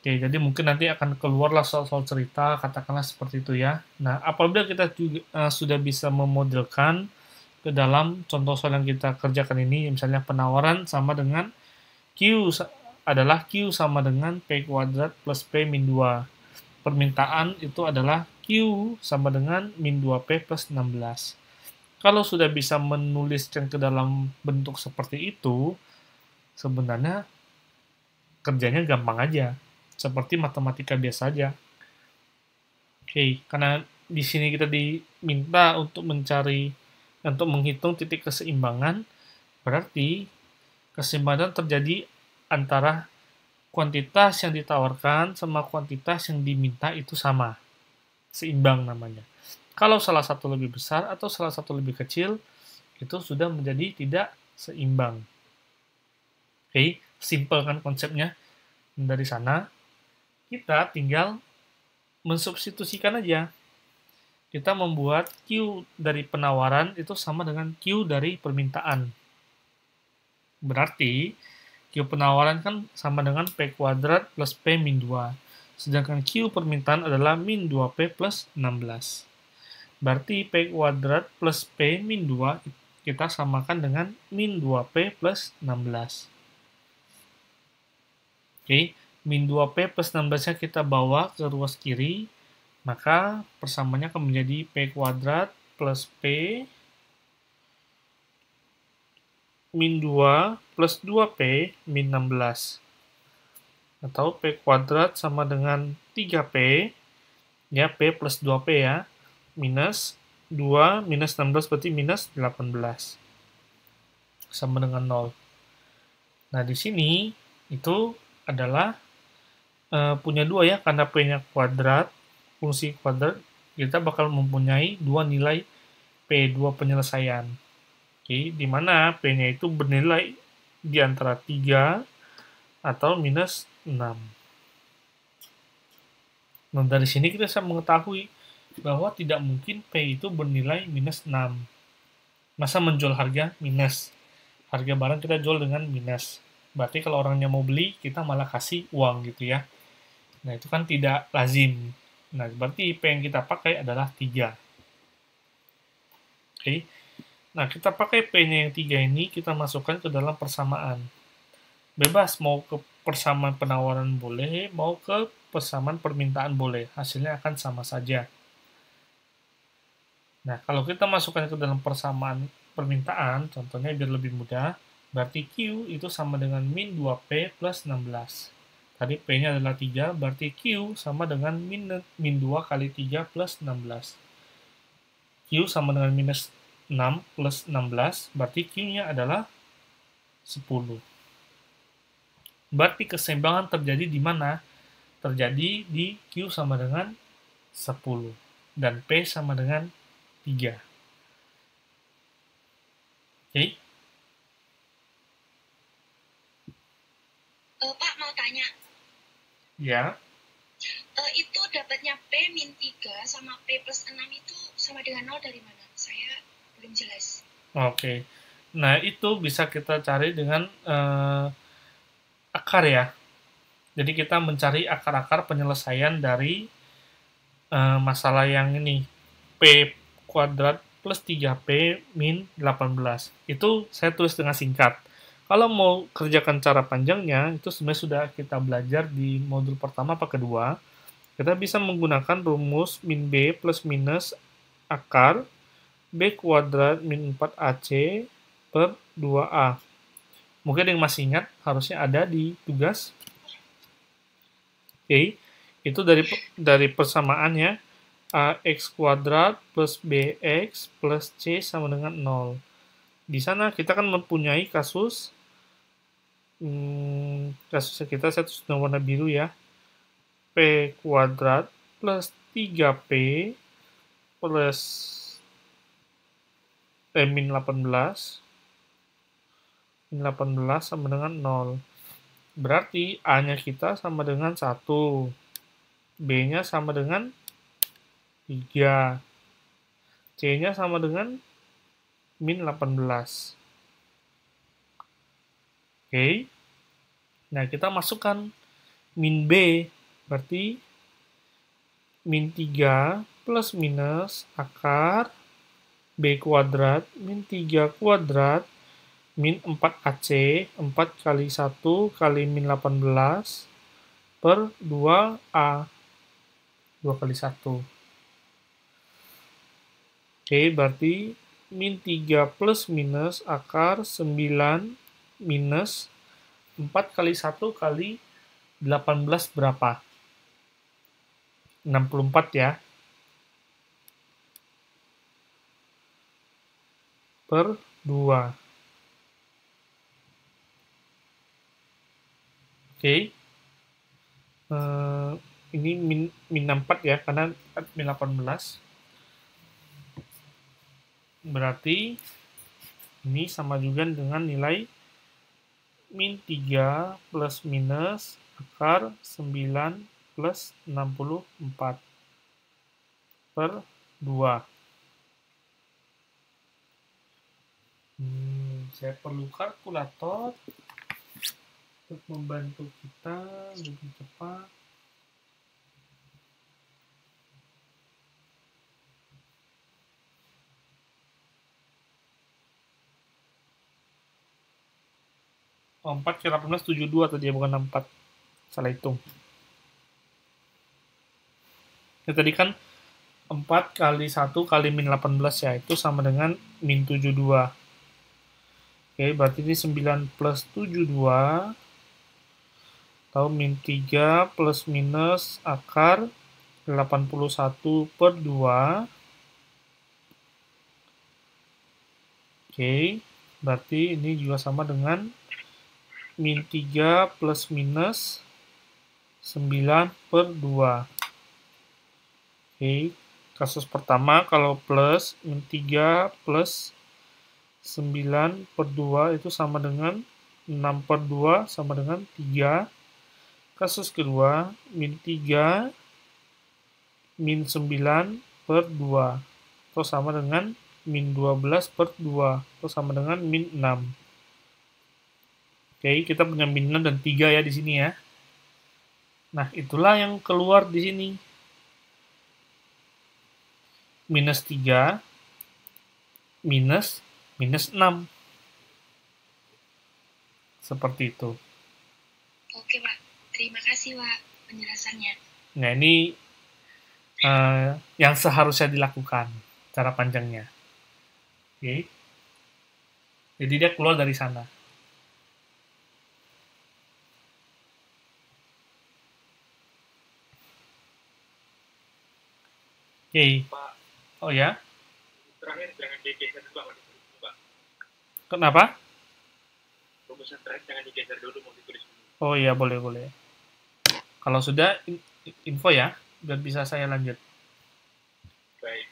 Oke, jadi mungkin nanti akan keluarlah soal-soal cerita, katakanlah seperti itu ya. Nah, apabila kita juga, sudah bisa memodelkan ke dalam contoh soal yang kita kerjakan ini, misalnya penawaran sama dengan Q adalah Q sama dengan P kuadrat plus P min 2. Permintaan itu adalah Q sama dengan min 2P plus 16. Kalau sudah bisa menuliskan ke dalam bentuk seperti itu, sebenarnya kerjanya gampang aja. Seperti matematika biasa aja. Oke, karena di sini kita diminta untuk menghitung titik keseimbangan, berarti keseimbangan terjadi antara kuantitas yang ditawarkan sama kuantitas yang diminta itu sama. Seimbang namanya. Kalau salah satu lebih besar atau salah satu lebih kecil, itu sudah menjadi tidak seimbang. Oke, simple kan konsepnya. Dari sana, kita tinggal mensubstitusikan aja. Kita membuat Q dari penawaran itu sama dengan Q dari permintaan. Berarti, Q penawaran kan sama dengan P kuadrat plus P min 2. Sedangkan Q permintaan adalah min 2P plus 16. Berarti P kuadrat plus P min 2 kita samakan dengan min 2P plus 16. Oke, min 2P plus 16-nya kita bawa ke ruas kiri, maka persamanya akan menjadi P kuadrat plus P min 2 plus 2P min 16. Atau P kuadrat sama dengan 3P, ya P plus 2P ya, minus 2 minus 16 berarti minus 18. Sama dengan 0. Nah, di sini itu adalah punya 2 ya, karena P-nya kuadrat, fungsi kuadrat, kita bakal mempunyai 2 nilai P, 2 penyelesaian. Oke, di mana P-nya itu bernilai di antara 3 atau minus 6. Nah, dari sini kita bisa mengetahui bahwa tidak mungkin P itu bernilai minus 6. Masa menjual harga minus? Harga barang kita jual dengan minus. Berarti kalau orangnya mau beli, kita malah kasih uang gitu ya. Nah, itu kan tidak lazim. Nah, berarti P yang kita pakai adalah 3. Oke. Nah, kita pakai P-nya yang 3 ini, kita masukkan ke dalam persamaan. Bebas, mau ke persamaan penawaran boleh, mau ke persamaan permintaan boleh. Hasilnya akan sama saja. Nah, kalau kita masukkan ke dalam persamaan permintaan, contohnya biar lebih mudah, berarti Q itu sama dengan min 2P plus 16. Tadi P-nya adalah 3, berarti Q sama dengan min 2 kali 3 plus 16. Q sama dengan minus 6 plus 16, berarti Q-nya adalah 10. Berarti keseimbangan terjadi di mana? Terjadi di Q sama dengan 10. Dan P sama dengan 3. Oke? Pak, mau tanya. Ya. Itu dapatnya P min 3 sama P plus 6 itu sama dengan 0 dari mana? Saya belum jelas. Oke. Nah, itu bisa kita cari dengan akar ya. Jadi kita mencari akar-akar penyelesaian dari masalah yang ini. P kuadrat plus 3P min 18. Itu saya tulis dengan singkat. Kalau mau kerjakan cara panjangnya, itu sebenarnya sudah kita belajar di modul pertama atau kedua. Kita bisa menggunakan rumus min B plus minus akar B kuadrat min 4AC per 2A. Mungkin yang masih ingat, harusnya ada di tugas. Oke, itu dari persamaannya ax kuadrat plus bx plus c sama dengan 0. Di sana kita kan mempunyai kasusnya kita, saya tulis dengan warna biru ya, p kuadrat plus 3p plus min 18 sama dengan 0. Berarti A-nya kita sama dengan 1. B-nya sama dengan 3. C-nya sama dengan min 18. Oke. Nah, kita masukkan min B. Berarti min 3 plus minus akar B kuadrat min 3 kuadrat min 4AC, 4 kali 1 kali min 18 per 2A. 2 kali 1. Oke, berarti min 3 plus minus akar 9 minus 4 kali 1 kali 18 berapa? 64 ya. Per 2. Oke. Ini min 64 ya, karena min 18. Berarti ini sama juga dengan nilai min 3 plus minus akar 9 plus 64 per 2. Saya perlu kalkulator untuk membantu kita lebih cepat. Oh, 4 kali 18, 72 tadi ya, bukan 64. Salah hitung. Ya, tadi kan 4 kali 1 kali min 18 ya, itu sama dengan min 72. Oke, berarti ini 9 plus 72, atau min 3 plus minus akar 81 per 2. Oke, berarti ini juga sama dengan min 3 plus minus 9 per 2. Oke, kasus pertama kalau plus, min 3 plus 9 per 2 itu sama dengan 6 per 2 sama dengan 3. Kasus kedua, min 3 min 9 per 2 itu sama dengan min 12 per 2 itu sama dengan min 6. Oke, kita punya min 6 dan 3 ya di sini ya. Nah, itulah yang keluar di sini. Minus 3 minus 6. Seperti itu. Oke, Pak. Terima kasih, Pak, penjelasannya. Nah, ini yang seharusnya dilakukan cara panjangnya. Oke. Jadi dia keluar dari sana. Oke. Oh ya? Terakhir jangan digeser dulu, Pak. Kenapa? Rumusan terakhir jangan digeser dulu, mau ditulis dulu. Oh iya, boleh. Kalau sudah, info ya, biar bisa saya lanjut. Baik.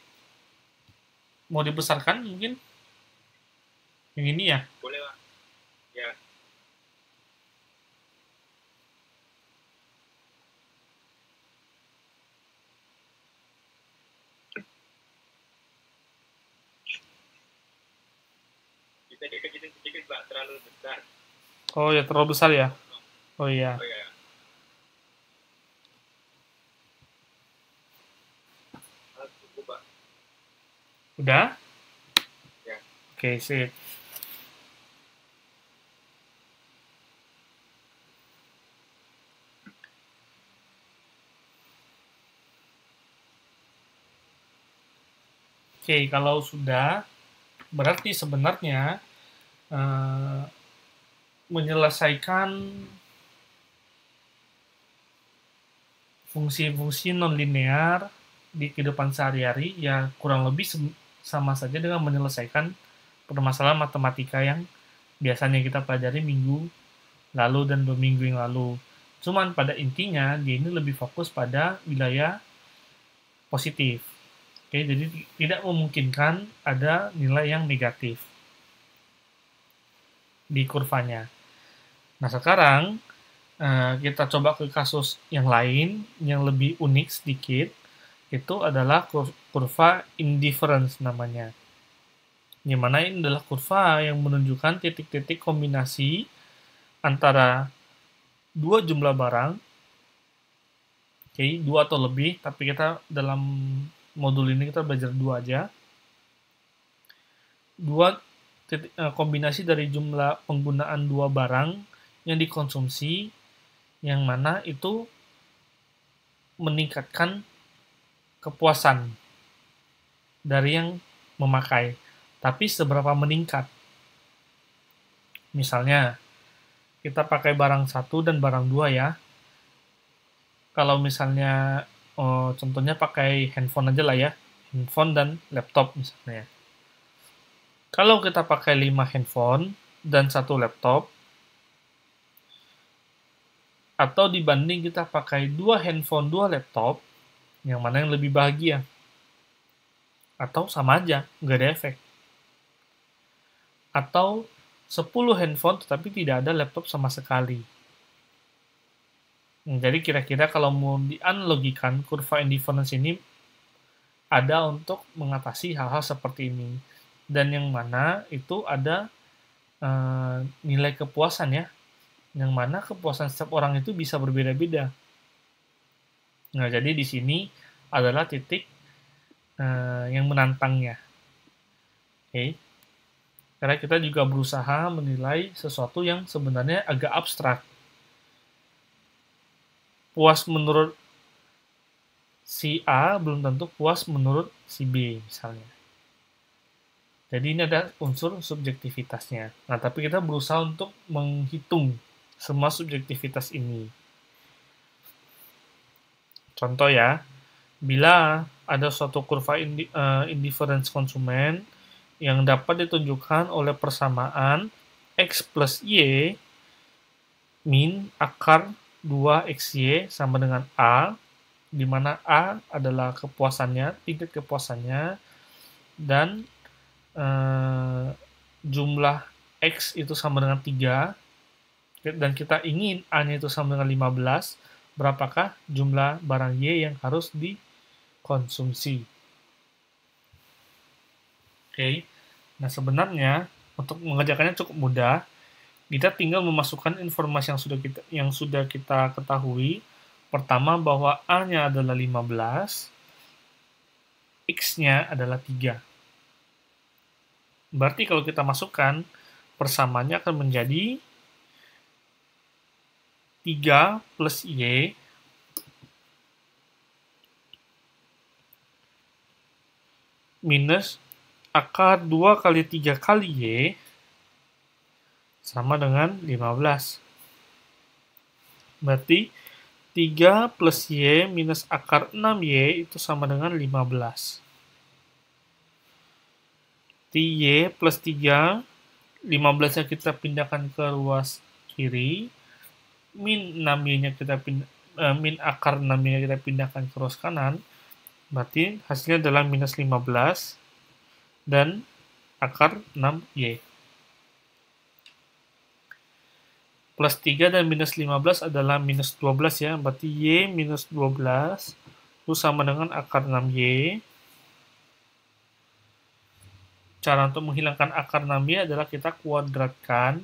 Mau dibesarkan mungkin? Yang ini ya? Boleh, Pak. Ya. Bisa dikecilin sedikit, Pak, terlalu besar. Oh ya, terlalu besar ya? Oh iya. Oh ya. Tunggu, Pak. Udah? Ya. Oke, sip. Oke, kalau sudah, berarti sebenarnya menyelesaikan fungsi-fungsi nonlinear di kehidupan sehari-hari ya kurang lebih sama saja dengan menyelesaikan permasalahan matematika yang biasanya kita pelajari minggu lalu dan 2 minggu yang lalu. Cuman pada intinya dia ini lebih fokus pada wilayah positif. Oke, jadi tidak memungkinkan ada nilai yang negatif di kurvanya. Nah, sekarang kita coba ke kasus yang lain yang lebih unik sedikit. Itu adalah kurva indifference namanya. Yang mana ini adalah kurva yang menunjukkan titik-titik kombinasi antara dua jumlah barang, oke, dua atau lebih, tapi kita dalam modul ini kita belajar dua aja. Kombinasi dari jumlah penggunaan dua barang yang dikonsumsi, yang mana itu meningkatkan kepuasan dari yang memakai. Tapi seberapa meningkat? Misalnya, kita pakai barang satu dan barang dua ya. Kalau misalnya, contohnya pakai handphone aja lah ya. Handphone dan laptop misalnya. Kalau kita pakai 5 handphone dan 1 laptop, atau dibanding kita pakai 2 handphone, 2 laptop, yang mana yang lebih bahagia? Atau sama aja, nggak ada efek. Atau 10 handphone tetapi tidak ada laptop sama sekali. Jadi kira-kira kalau mau dianalogikan, kurva indifference ini ada untuk mengatasi hal-hal seperti ini. Dan yang mana itu ada nilai kepuasan ya. Yang mana kepuasan setiap orang itu bisa berbeda-beda. Nah, jadi di sini adalah titik yang menantangnya. Oke. Karena kita juga berusaha menilai sesuatu yang sebenarnya agak abstrak. Puas menurut si A belum tentu puas menurut si B misalnya. Jadi ini ada unsur subjektivitasnya. Nah, tapi kita berusaha untuk menghitung semua subjektivitas ini. Contoh ya, bila ada suatu kurva indifference konsumen yang dapat ditunjukkan oleh persamaan X plus Y min akar 2XY sama dengan A, di mana A adalah kepuasannya, tingkat kepuasannya, dan jumlah X itu sama dengan 3, dan kita ingin A-nya itu sama dengan 15, berapakah jumlah barang Y yang harus dikonsumsi? Oke. Nah, sebenarnya untuk mengerjakannya cukup mudah. Kita tinggal memasukkan informasi yang sudah kita ketahui. Pertama bahwa A-nya adalah 15, X-nya adalah 3. Berarti kalau kita masukkan, persamaannya akan menjadi 3 plus Y minus akar 2 kali 3 kali Y sama dengan 15. Berarti 3 plus Y minus akar 6Y itu sama dengan 15. Y plus 3, 15-nya kita pindahkan ke ruas kiri, min 6Y-nya min akar 6Y-nya kita pindahkan ke ruas kanan, berarti hasilnya adalah minus 15 dan akar 6Y. Plus 3 dan minus 15 adalah minus 12 ya, berarti Y minus 12 itu sama dengan akar 6Y. Cara untuk menghilangkan akar 6Y adalah kita kuadratkan.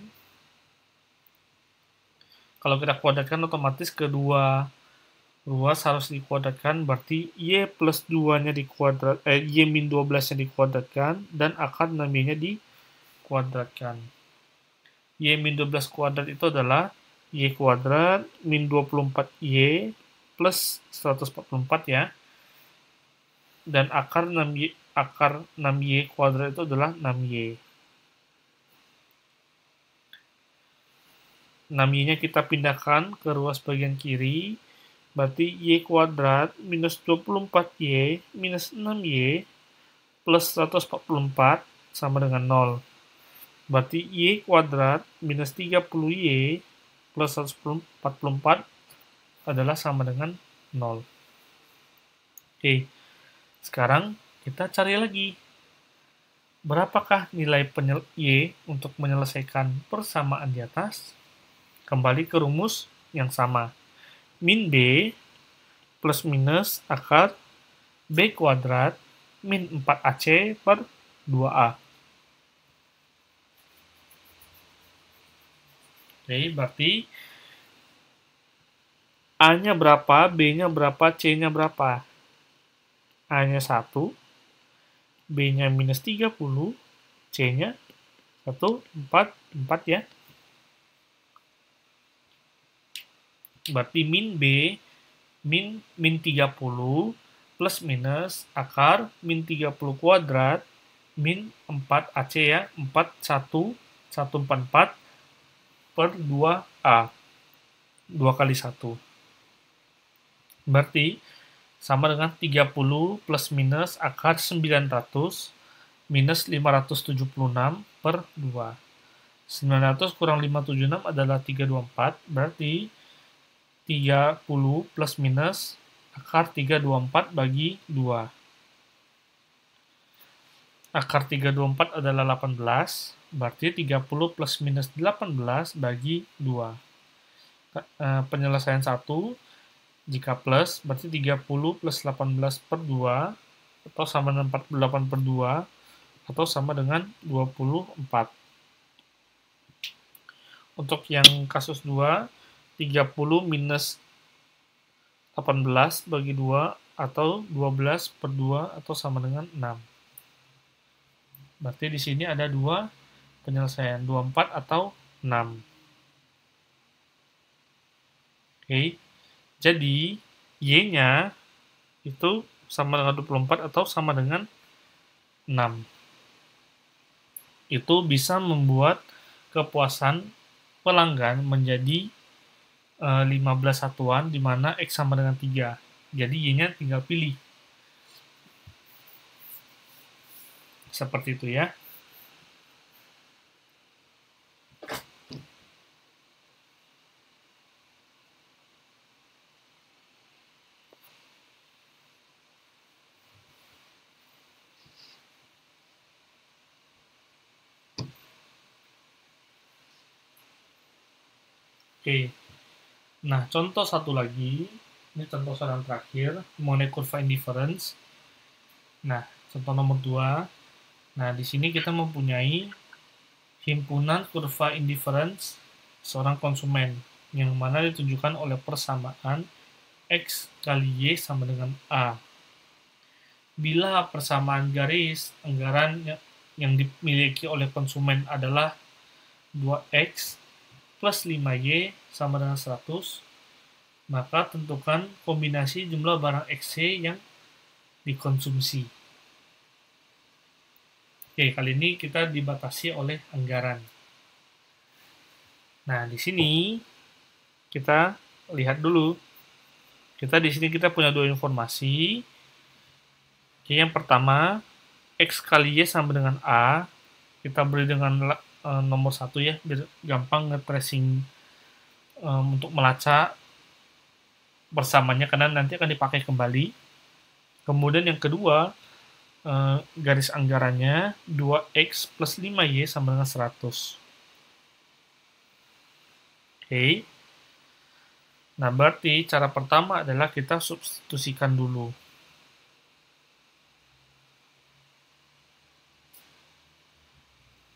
Kalau kita kuadratkan otomatis kedua ruas harus dikuadratkan, berarti Y plus 2-nya Y min 12-nya dikuadratkan, dan akar 6Y-nya dikuadratkan. Y min 12 kuadrat itu adalah Y kuadrat min 24Y plus 144 ya. Dan akar 6Y kuadrat itu adalah 6Y. 6y-nya kita pindahkan ke ruas bagian kiri, berarti y kuadrat minus 24y minus 6y plus 144 sama dengan 0. Berarti y kuadrat minus 30y plus 144 adalah sama dengan 0. Oke, sekarang kita cari lagi. Berapakah nilai y untuk menyelesaikan persamaan di atas? Kembali ke rumus yang sama. Min b plus minus akar b kuadrat min 4ac per 2a. Oke, berarti A-nya berapa, B-nya berapa, C-nya berapa? A-nya 1, B-nya minus 30, C-nya 1, 4 ya. Berarti min B, min 30, plus minus akar min 30 kuadrat, min 4AC ya, 144 per 2A. 2 kali 1. Berarti sama dengan 30 plus minus akar 900 minus 576 per 2. 900 kurang 576 adalah 324, berarti 30 plus minus akar 324 bagi 2. Akar 324 adalah 18, berarti 30 plus minus 18 bagi 2. Penyelesaian 1, jika plus, berarti 30 plus 18 per 2, atau sama dengan 48 per 2, atau sama dengan 24. Untuk yang kasus 2, 30 minus 18 bagi 2 atau 12 per 2 atau sama dengan 6. Berarti di sini ada 2 penyelesaian, 24 atau 6. Oke. Jadi Y-nya itu sama dengan 24 atau sama dengan 6. Itu bisa membuat kepuasan pelanggan menjadi 15 satuan, di mana X sama dengan 3. Jadi Y-nya tinggal pilih. Seperti itu ya. Oke. Nah, contoh satu lagi, ini contoh soal terakhir, mengenai kurva indifference. Nah, contoh nomor 2. Nah, di sini kita mempunyai himpunan kurva indifference seorang konsumen, yang mana ditunjukkan oleh persamaan X kali Y sama dengan A. Bila persamaan garis anggaran yang dimiliki oleh konsumen adalah 2X plus 5Y sama dengan 100, maka tentukan kombinasi jumlah barang XY yang dikonsumsi. Oke, kali ini kita dibatasi oleh anggaran. Nah, di sini kita lihat dulu. Di sini kita punya 2 informasi. Oke, yang pertama, X kali Y sama dengan A. Kita beri dengan nomor 1 ya, biar gampang nge-tracing untuk melacak bersamanya, karena nanti akan dipakai kembali. Kemudian yang kedua, garis anggarannya 2X plus 5Y sama dengan 100. Oke. Nah, berarti cara pertama adalah kita substitusikan dulu.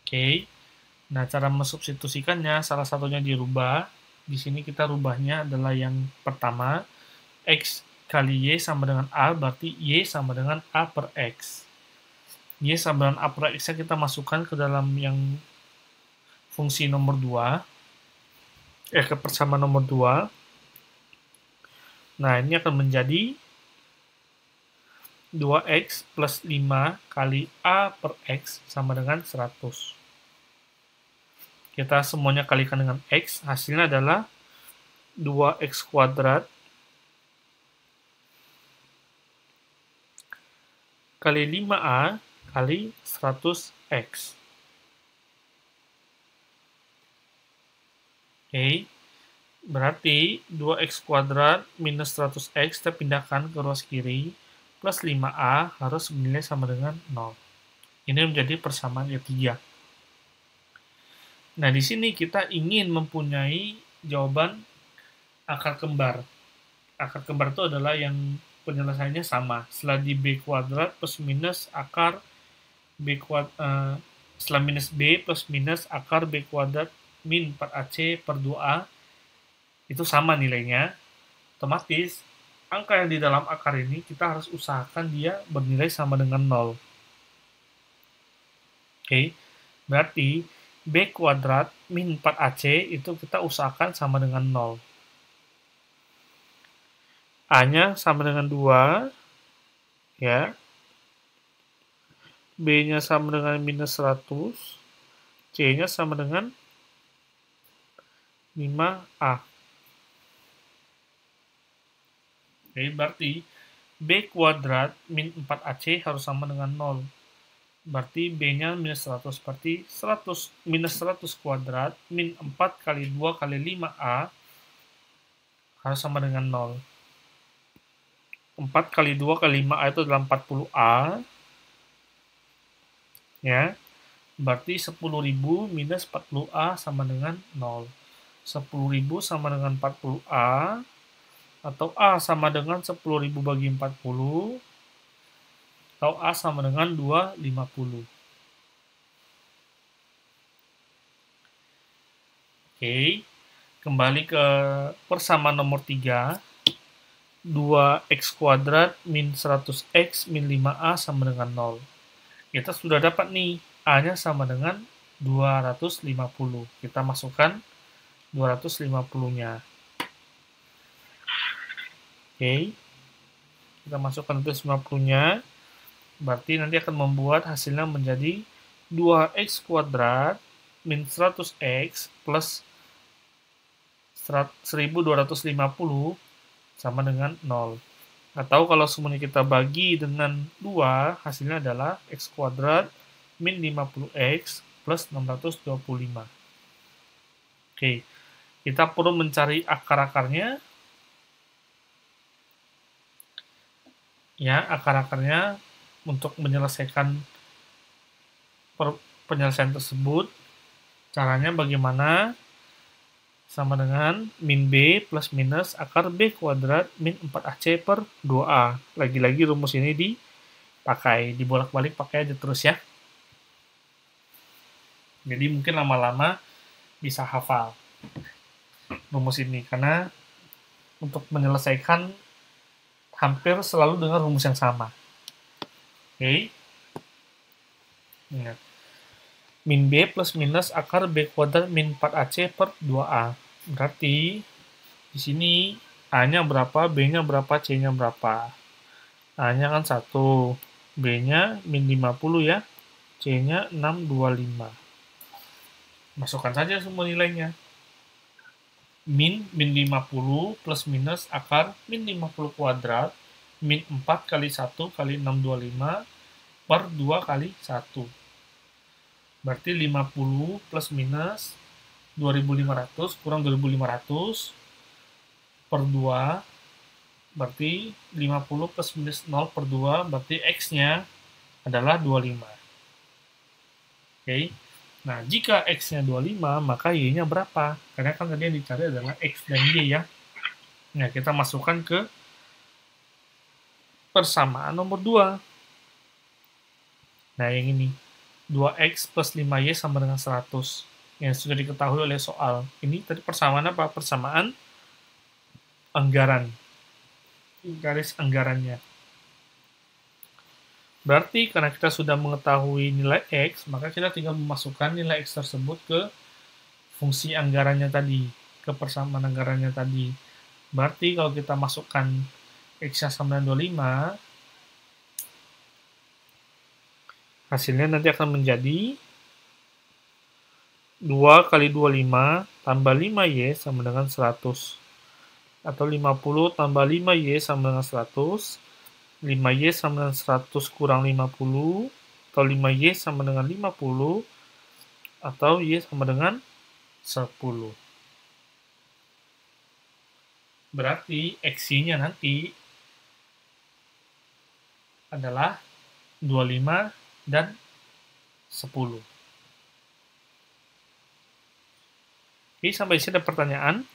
Oke. Nah, cara mensubstitusikannya, salah satunya dirubah. Di sini kita rubahnya adalah yang pertama, X kali Y sama dengan A, berarti Y sama dengan A per X. Y sama dengan A per X kita masukkan ke dalam yang fungsi nomor 2, ke persamaan nomor 2. Nah, ini akan menjadi 2X plus 5 kali A per X sama dengan 100. kita semuanya kalikan dengan X, hasilnya adalah 2X kuadrat kali 5A kali 100X. Oke, berarti 2X kuadrat minus 100X kita pindahkan ke ruas kiri, plus 5A harus bernilai sama dengan 0. Ini menjadi persamaan ketiga. Nah, di sini kita ingin mempunyai jawaban akar kembar. Akar kembar itu adalah yang penyelesaiannya sama. Setelah di B kuadrat plus minus akar B kuadrat, setelah minus B plus minus akar B kuadrat min 4AC per 2A, itu sama nilainya. Otomatis, angka yang di dalam akar ini kita harus usahakan dia bernilai sama dengan 0. Oke, berarti B kuadrat min 4AC itu kita usahakan sama dengan 0. A-nya sama dengan 2, ya. B-nya sama dengan minus 100, C-nya sama dengan 5A. Oke, berarti B kuadrat min 4AC harus sama dengan 0. Berarti B-nya minus 100. Berarti 100 minus 100 kuadrat min 4 kali 2 kali 5A harus sama dengan 0. 4 kali 2 kali 5A itu adalah 40A. Ya. Berarti 10.000 minus 40A sama dengan 0. 10.000 sama dengan 40A. Atau A sama dengan 10.000 bagi 40. Atau A sama dengan 250. Oke. Kembali ke persamaan nomor 3. 2X kuadrat min 100X min 5A sama dengan 0. Kita sudah dapat nih, A-nya sama dengan 250. Kita masukkan 250-nya. Oke. Kita masukkan 250-nya. Berarti nanti akan membuat hasilnya menjadi 2X kuadrat min 100X plus 1250 sama dengan 0. Atau kalau semuanya kita bagi dengan 2, hasilnya adalah X kuadrat min 50X plus 625. Oke, kita perlu mencari akar-akarnya. Ya, akar-akarnya untuk menyelesaikan penyelesaian tersebut. Caranya bagaimana? Sama dengan min B plus minus akar B kuadrat min 4AC per 2A. Lagi-lagi rumus ini dipakai, dibolak-balik pakai aja terus ya. Jadi mungkin lama-lama bisa hafal rumus ini, karena untuk menyelesaikan hampir selalu dengan rumus yang sama. Oke. Ingat. Min B plus minus akar B kuadrat min 4AC per 2A. Berarti di sini A-nya berapa, B-nya berapa, C-nya berapa. A-nya kan 1, B-nya min 50 ya, C-nya 625. Masukkan saja semua nilainya. Min 50 plus minus akar min 50 kuadrat min 4 kali 1 kali 625 per 2 kali 1. Berarti 50 plus minus 2.500 kurang 2.500 per 2. Berarti 50 plus minus 0 per 2. Berarti X-nya adalah 25. Oke. Nah, jika X-nya 25, maka Y-nya berapa? Karena kan tadi yang dicari adalah X dan Y ya. Nah, kita masukkan ke persamaan nomor 2. Nah, yang ini. 2X plus 5Y sama dengan 100. Yang sudah diketahui oleh soal. Ini tadi persamaan apa? Persamaan anggaran. Garis anggarannya. Berarti karena kita sudah mengetahui nilai X, maka kita tinggal memasukkan nilai X tersebut ke fungsi anggarannya tadi. Ke persamaan anggarannya tadi. Berarti kalau kita masukkan X-nya sama dengan 25, hasilnya nanti akan menjadi 2 kali 25 tambah 5Y sama dengan 100. Atau 50 tambah 5Y sama dengan 100. 5Y sama dengan 100 kurang 50. Atau 5Y sama dengan 50. Atau Y sama dengan 10. Berarti X-nya nanti adalah 25 dan 10. Oke, sampai sini ada pertanyaan?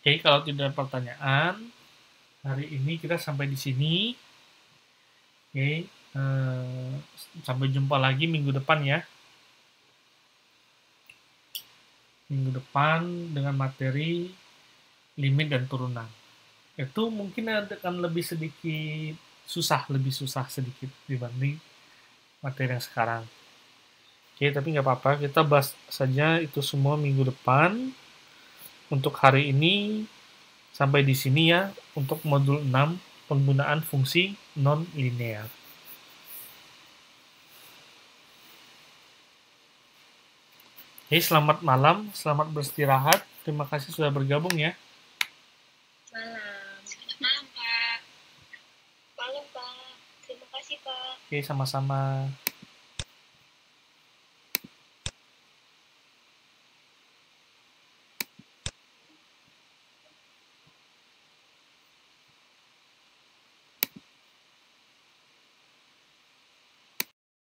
Oke, kalau tidak ada pertanyaan, hari ini kita sampai di sini. Oke, sampai jumpa lagi minggu depan ya. Minggu depan dengan materi limit dan turunan. Itu mungkin akan lebih susah sedikit dibanding materi yang sekarang. Oke, tapi nggak apa-apa, kita bahas saja itu semua minggu depan. Untuk hari ini sampai di sini ya untuk modul 6 penggunaan fungsi non-linear. Oke, selamat malam, selamat beristirahat. Terima kasih sudah bergabung ya. Malam. Selamat malam, Pak. Malam, Pak. Terima kasih, Pak. Oke, sama-sama.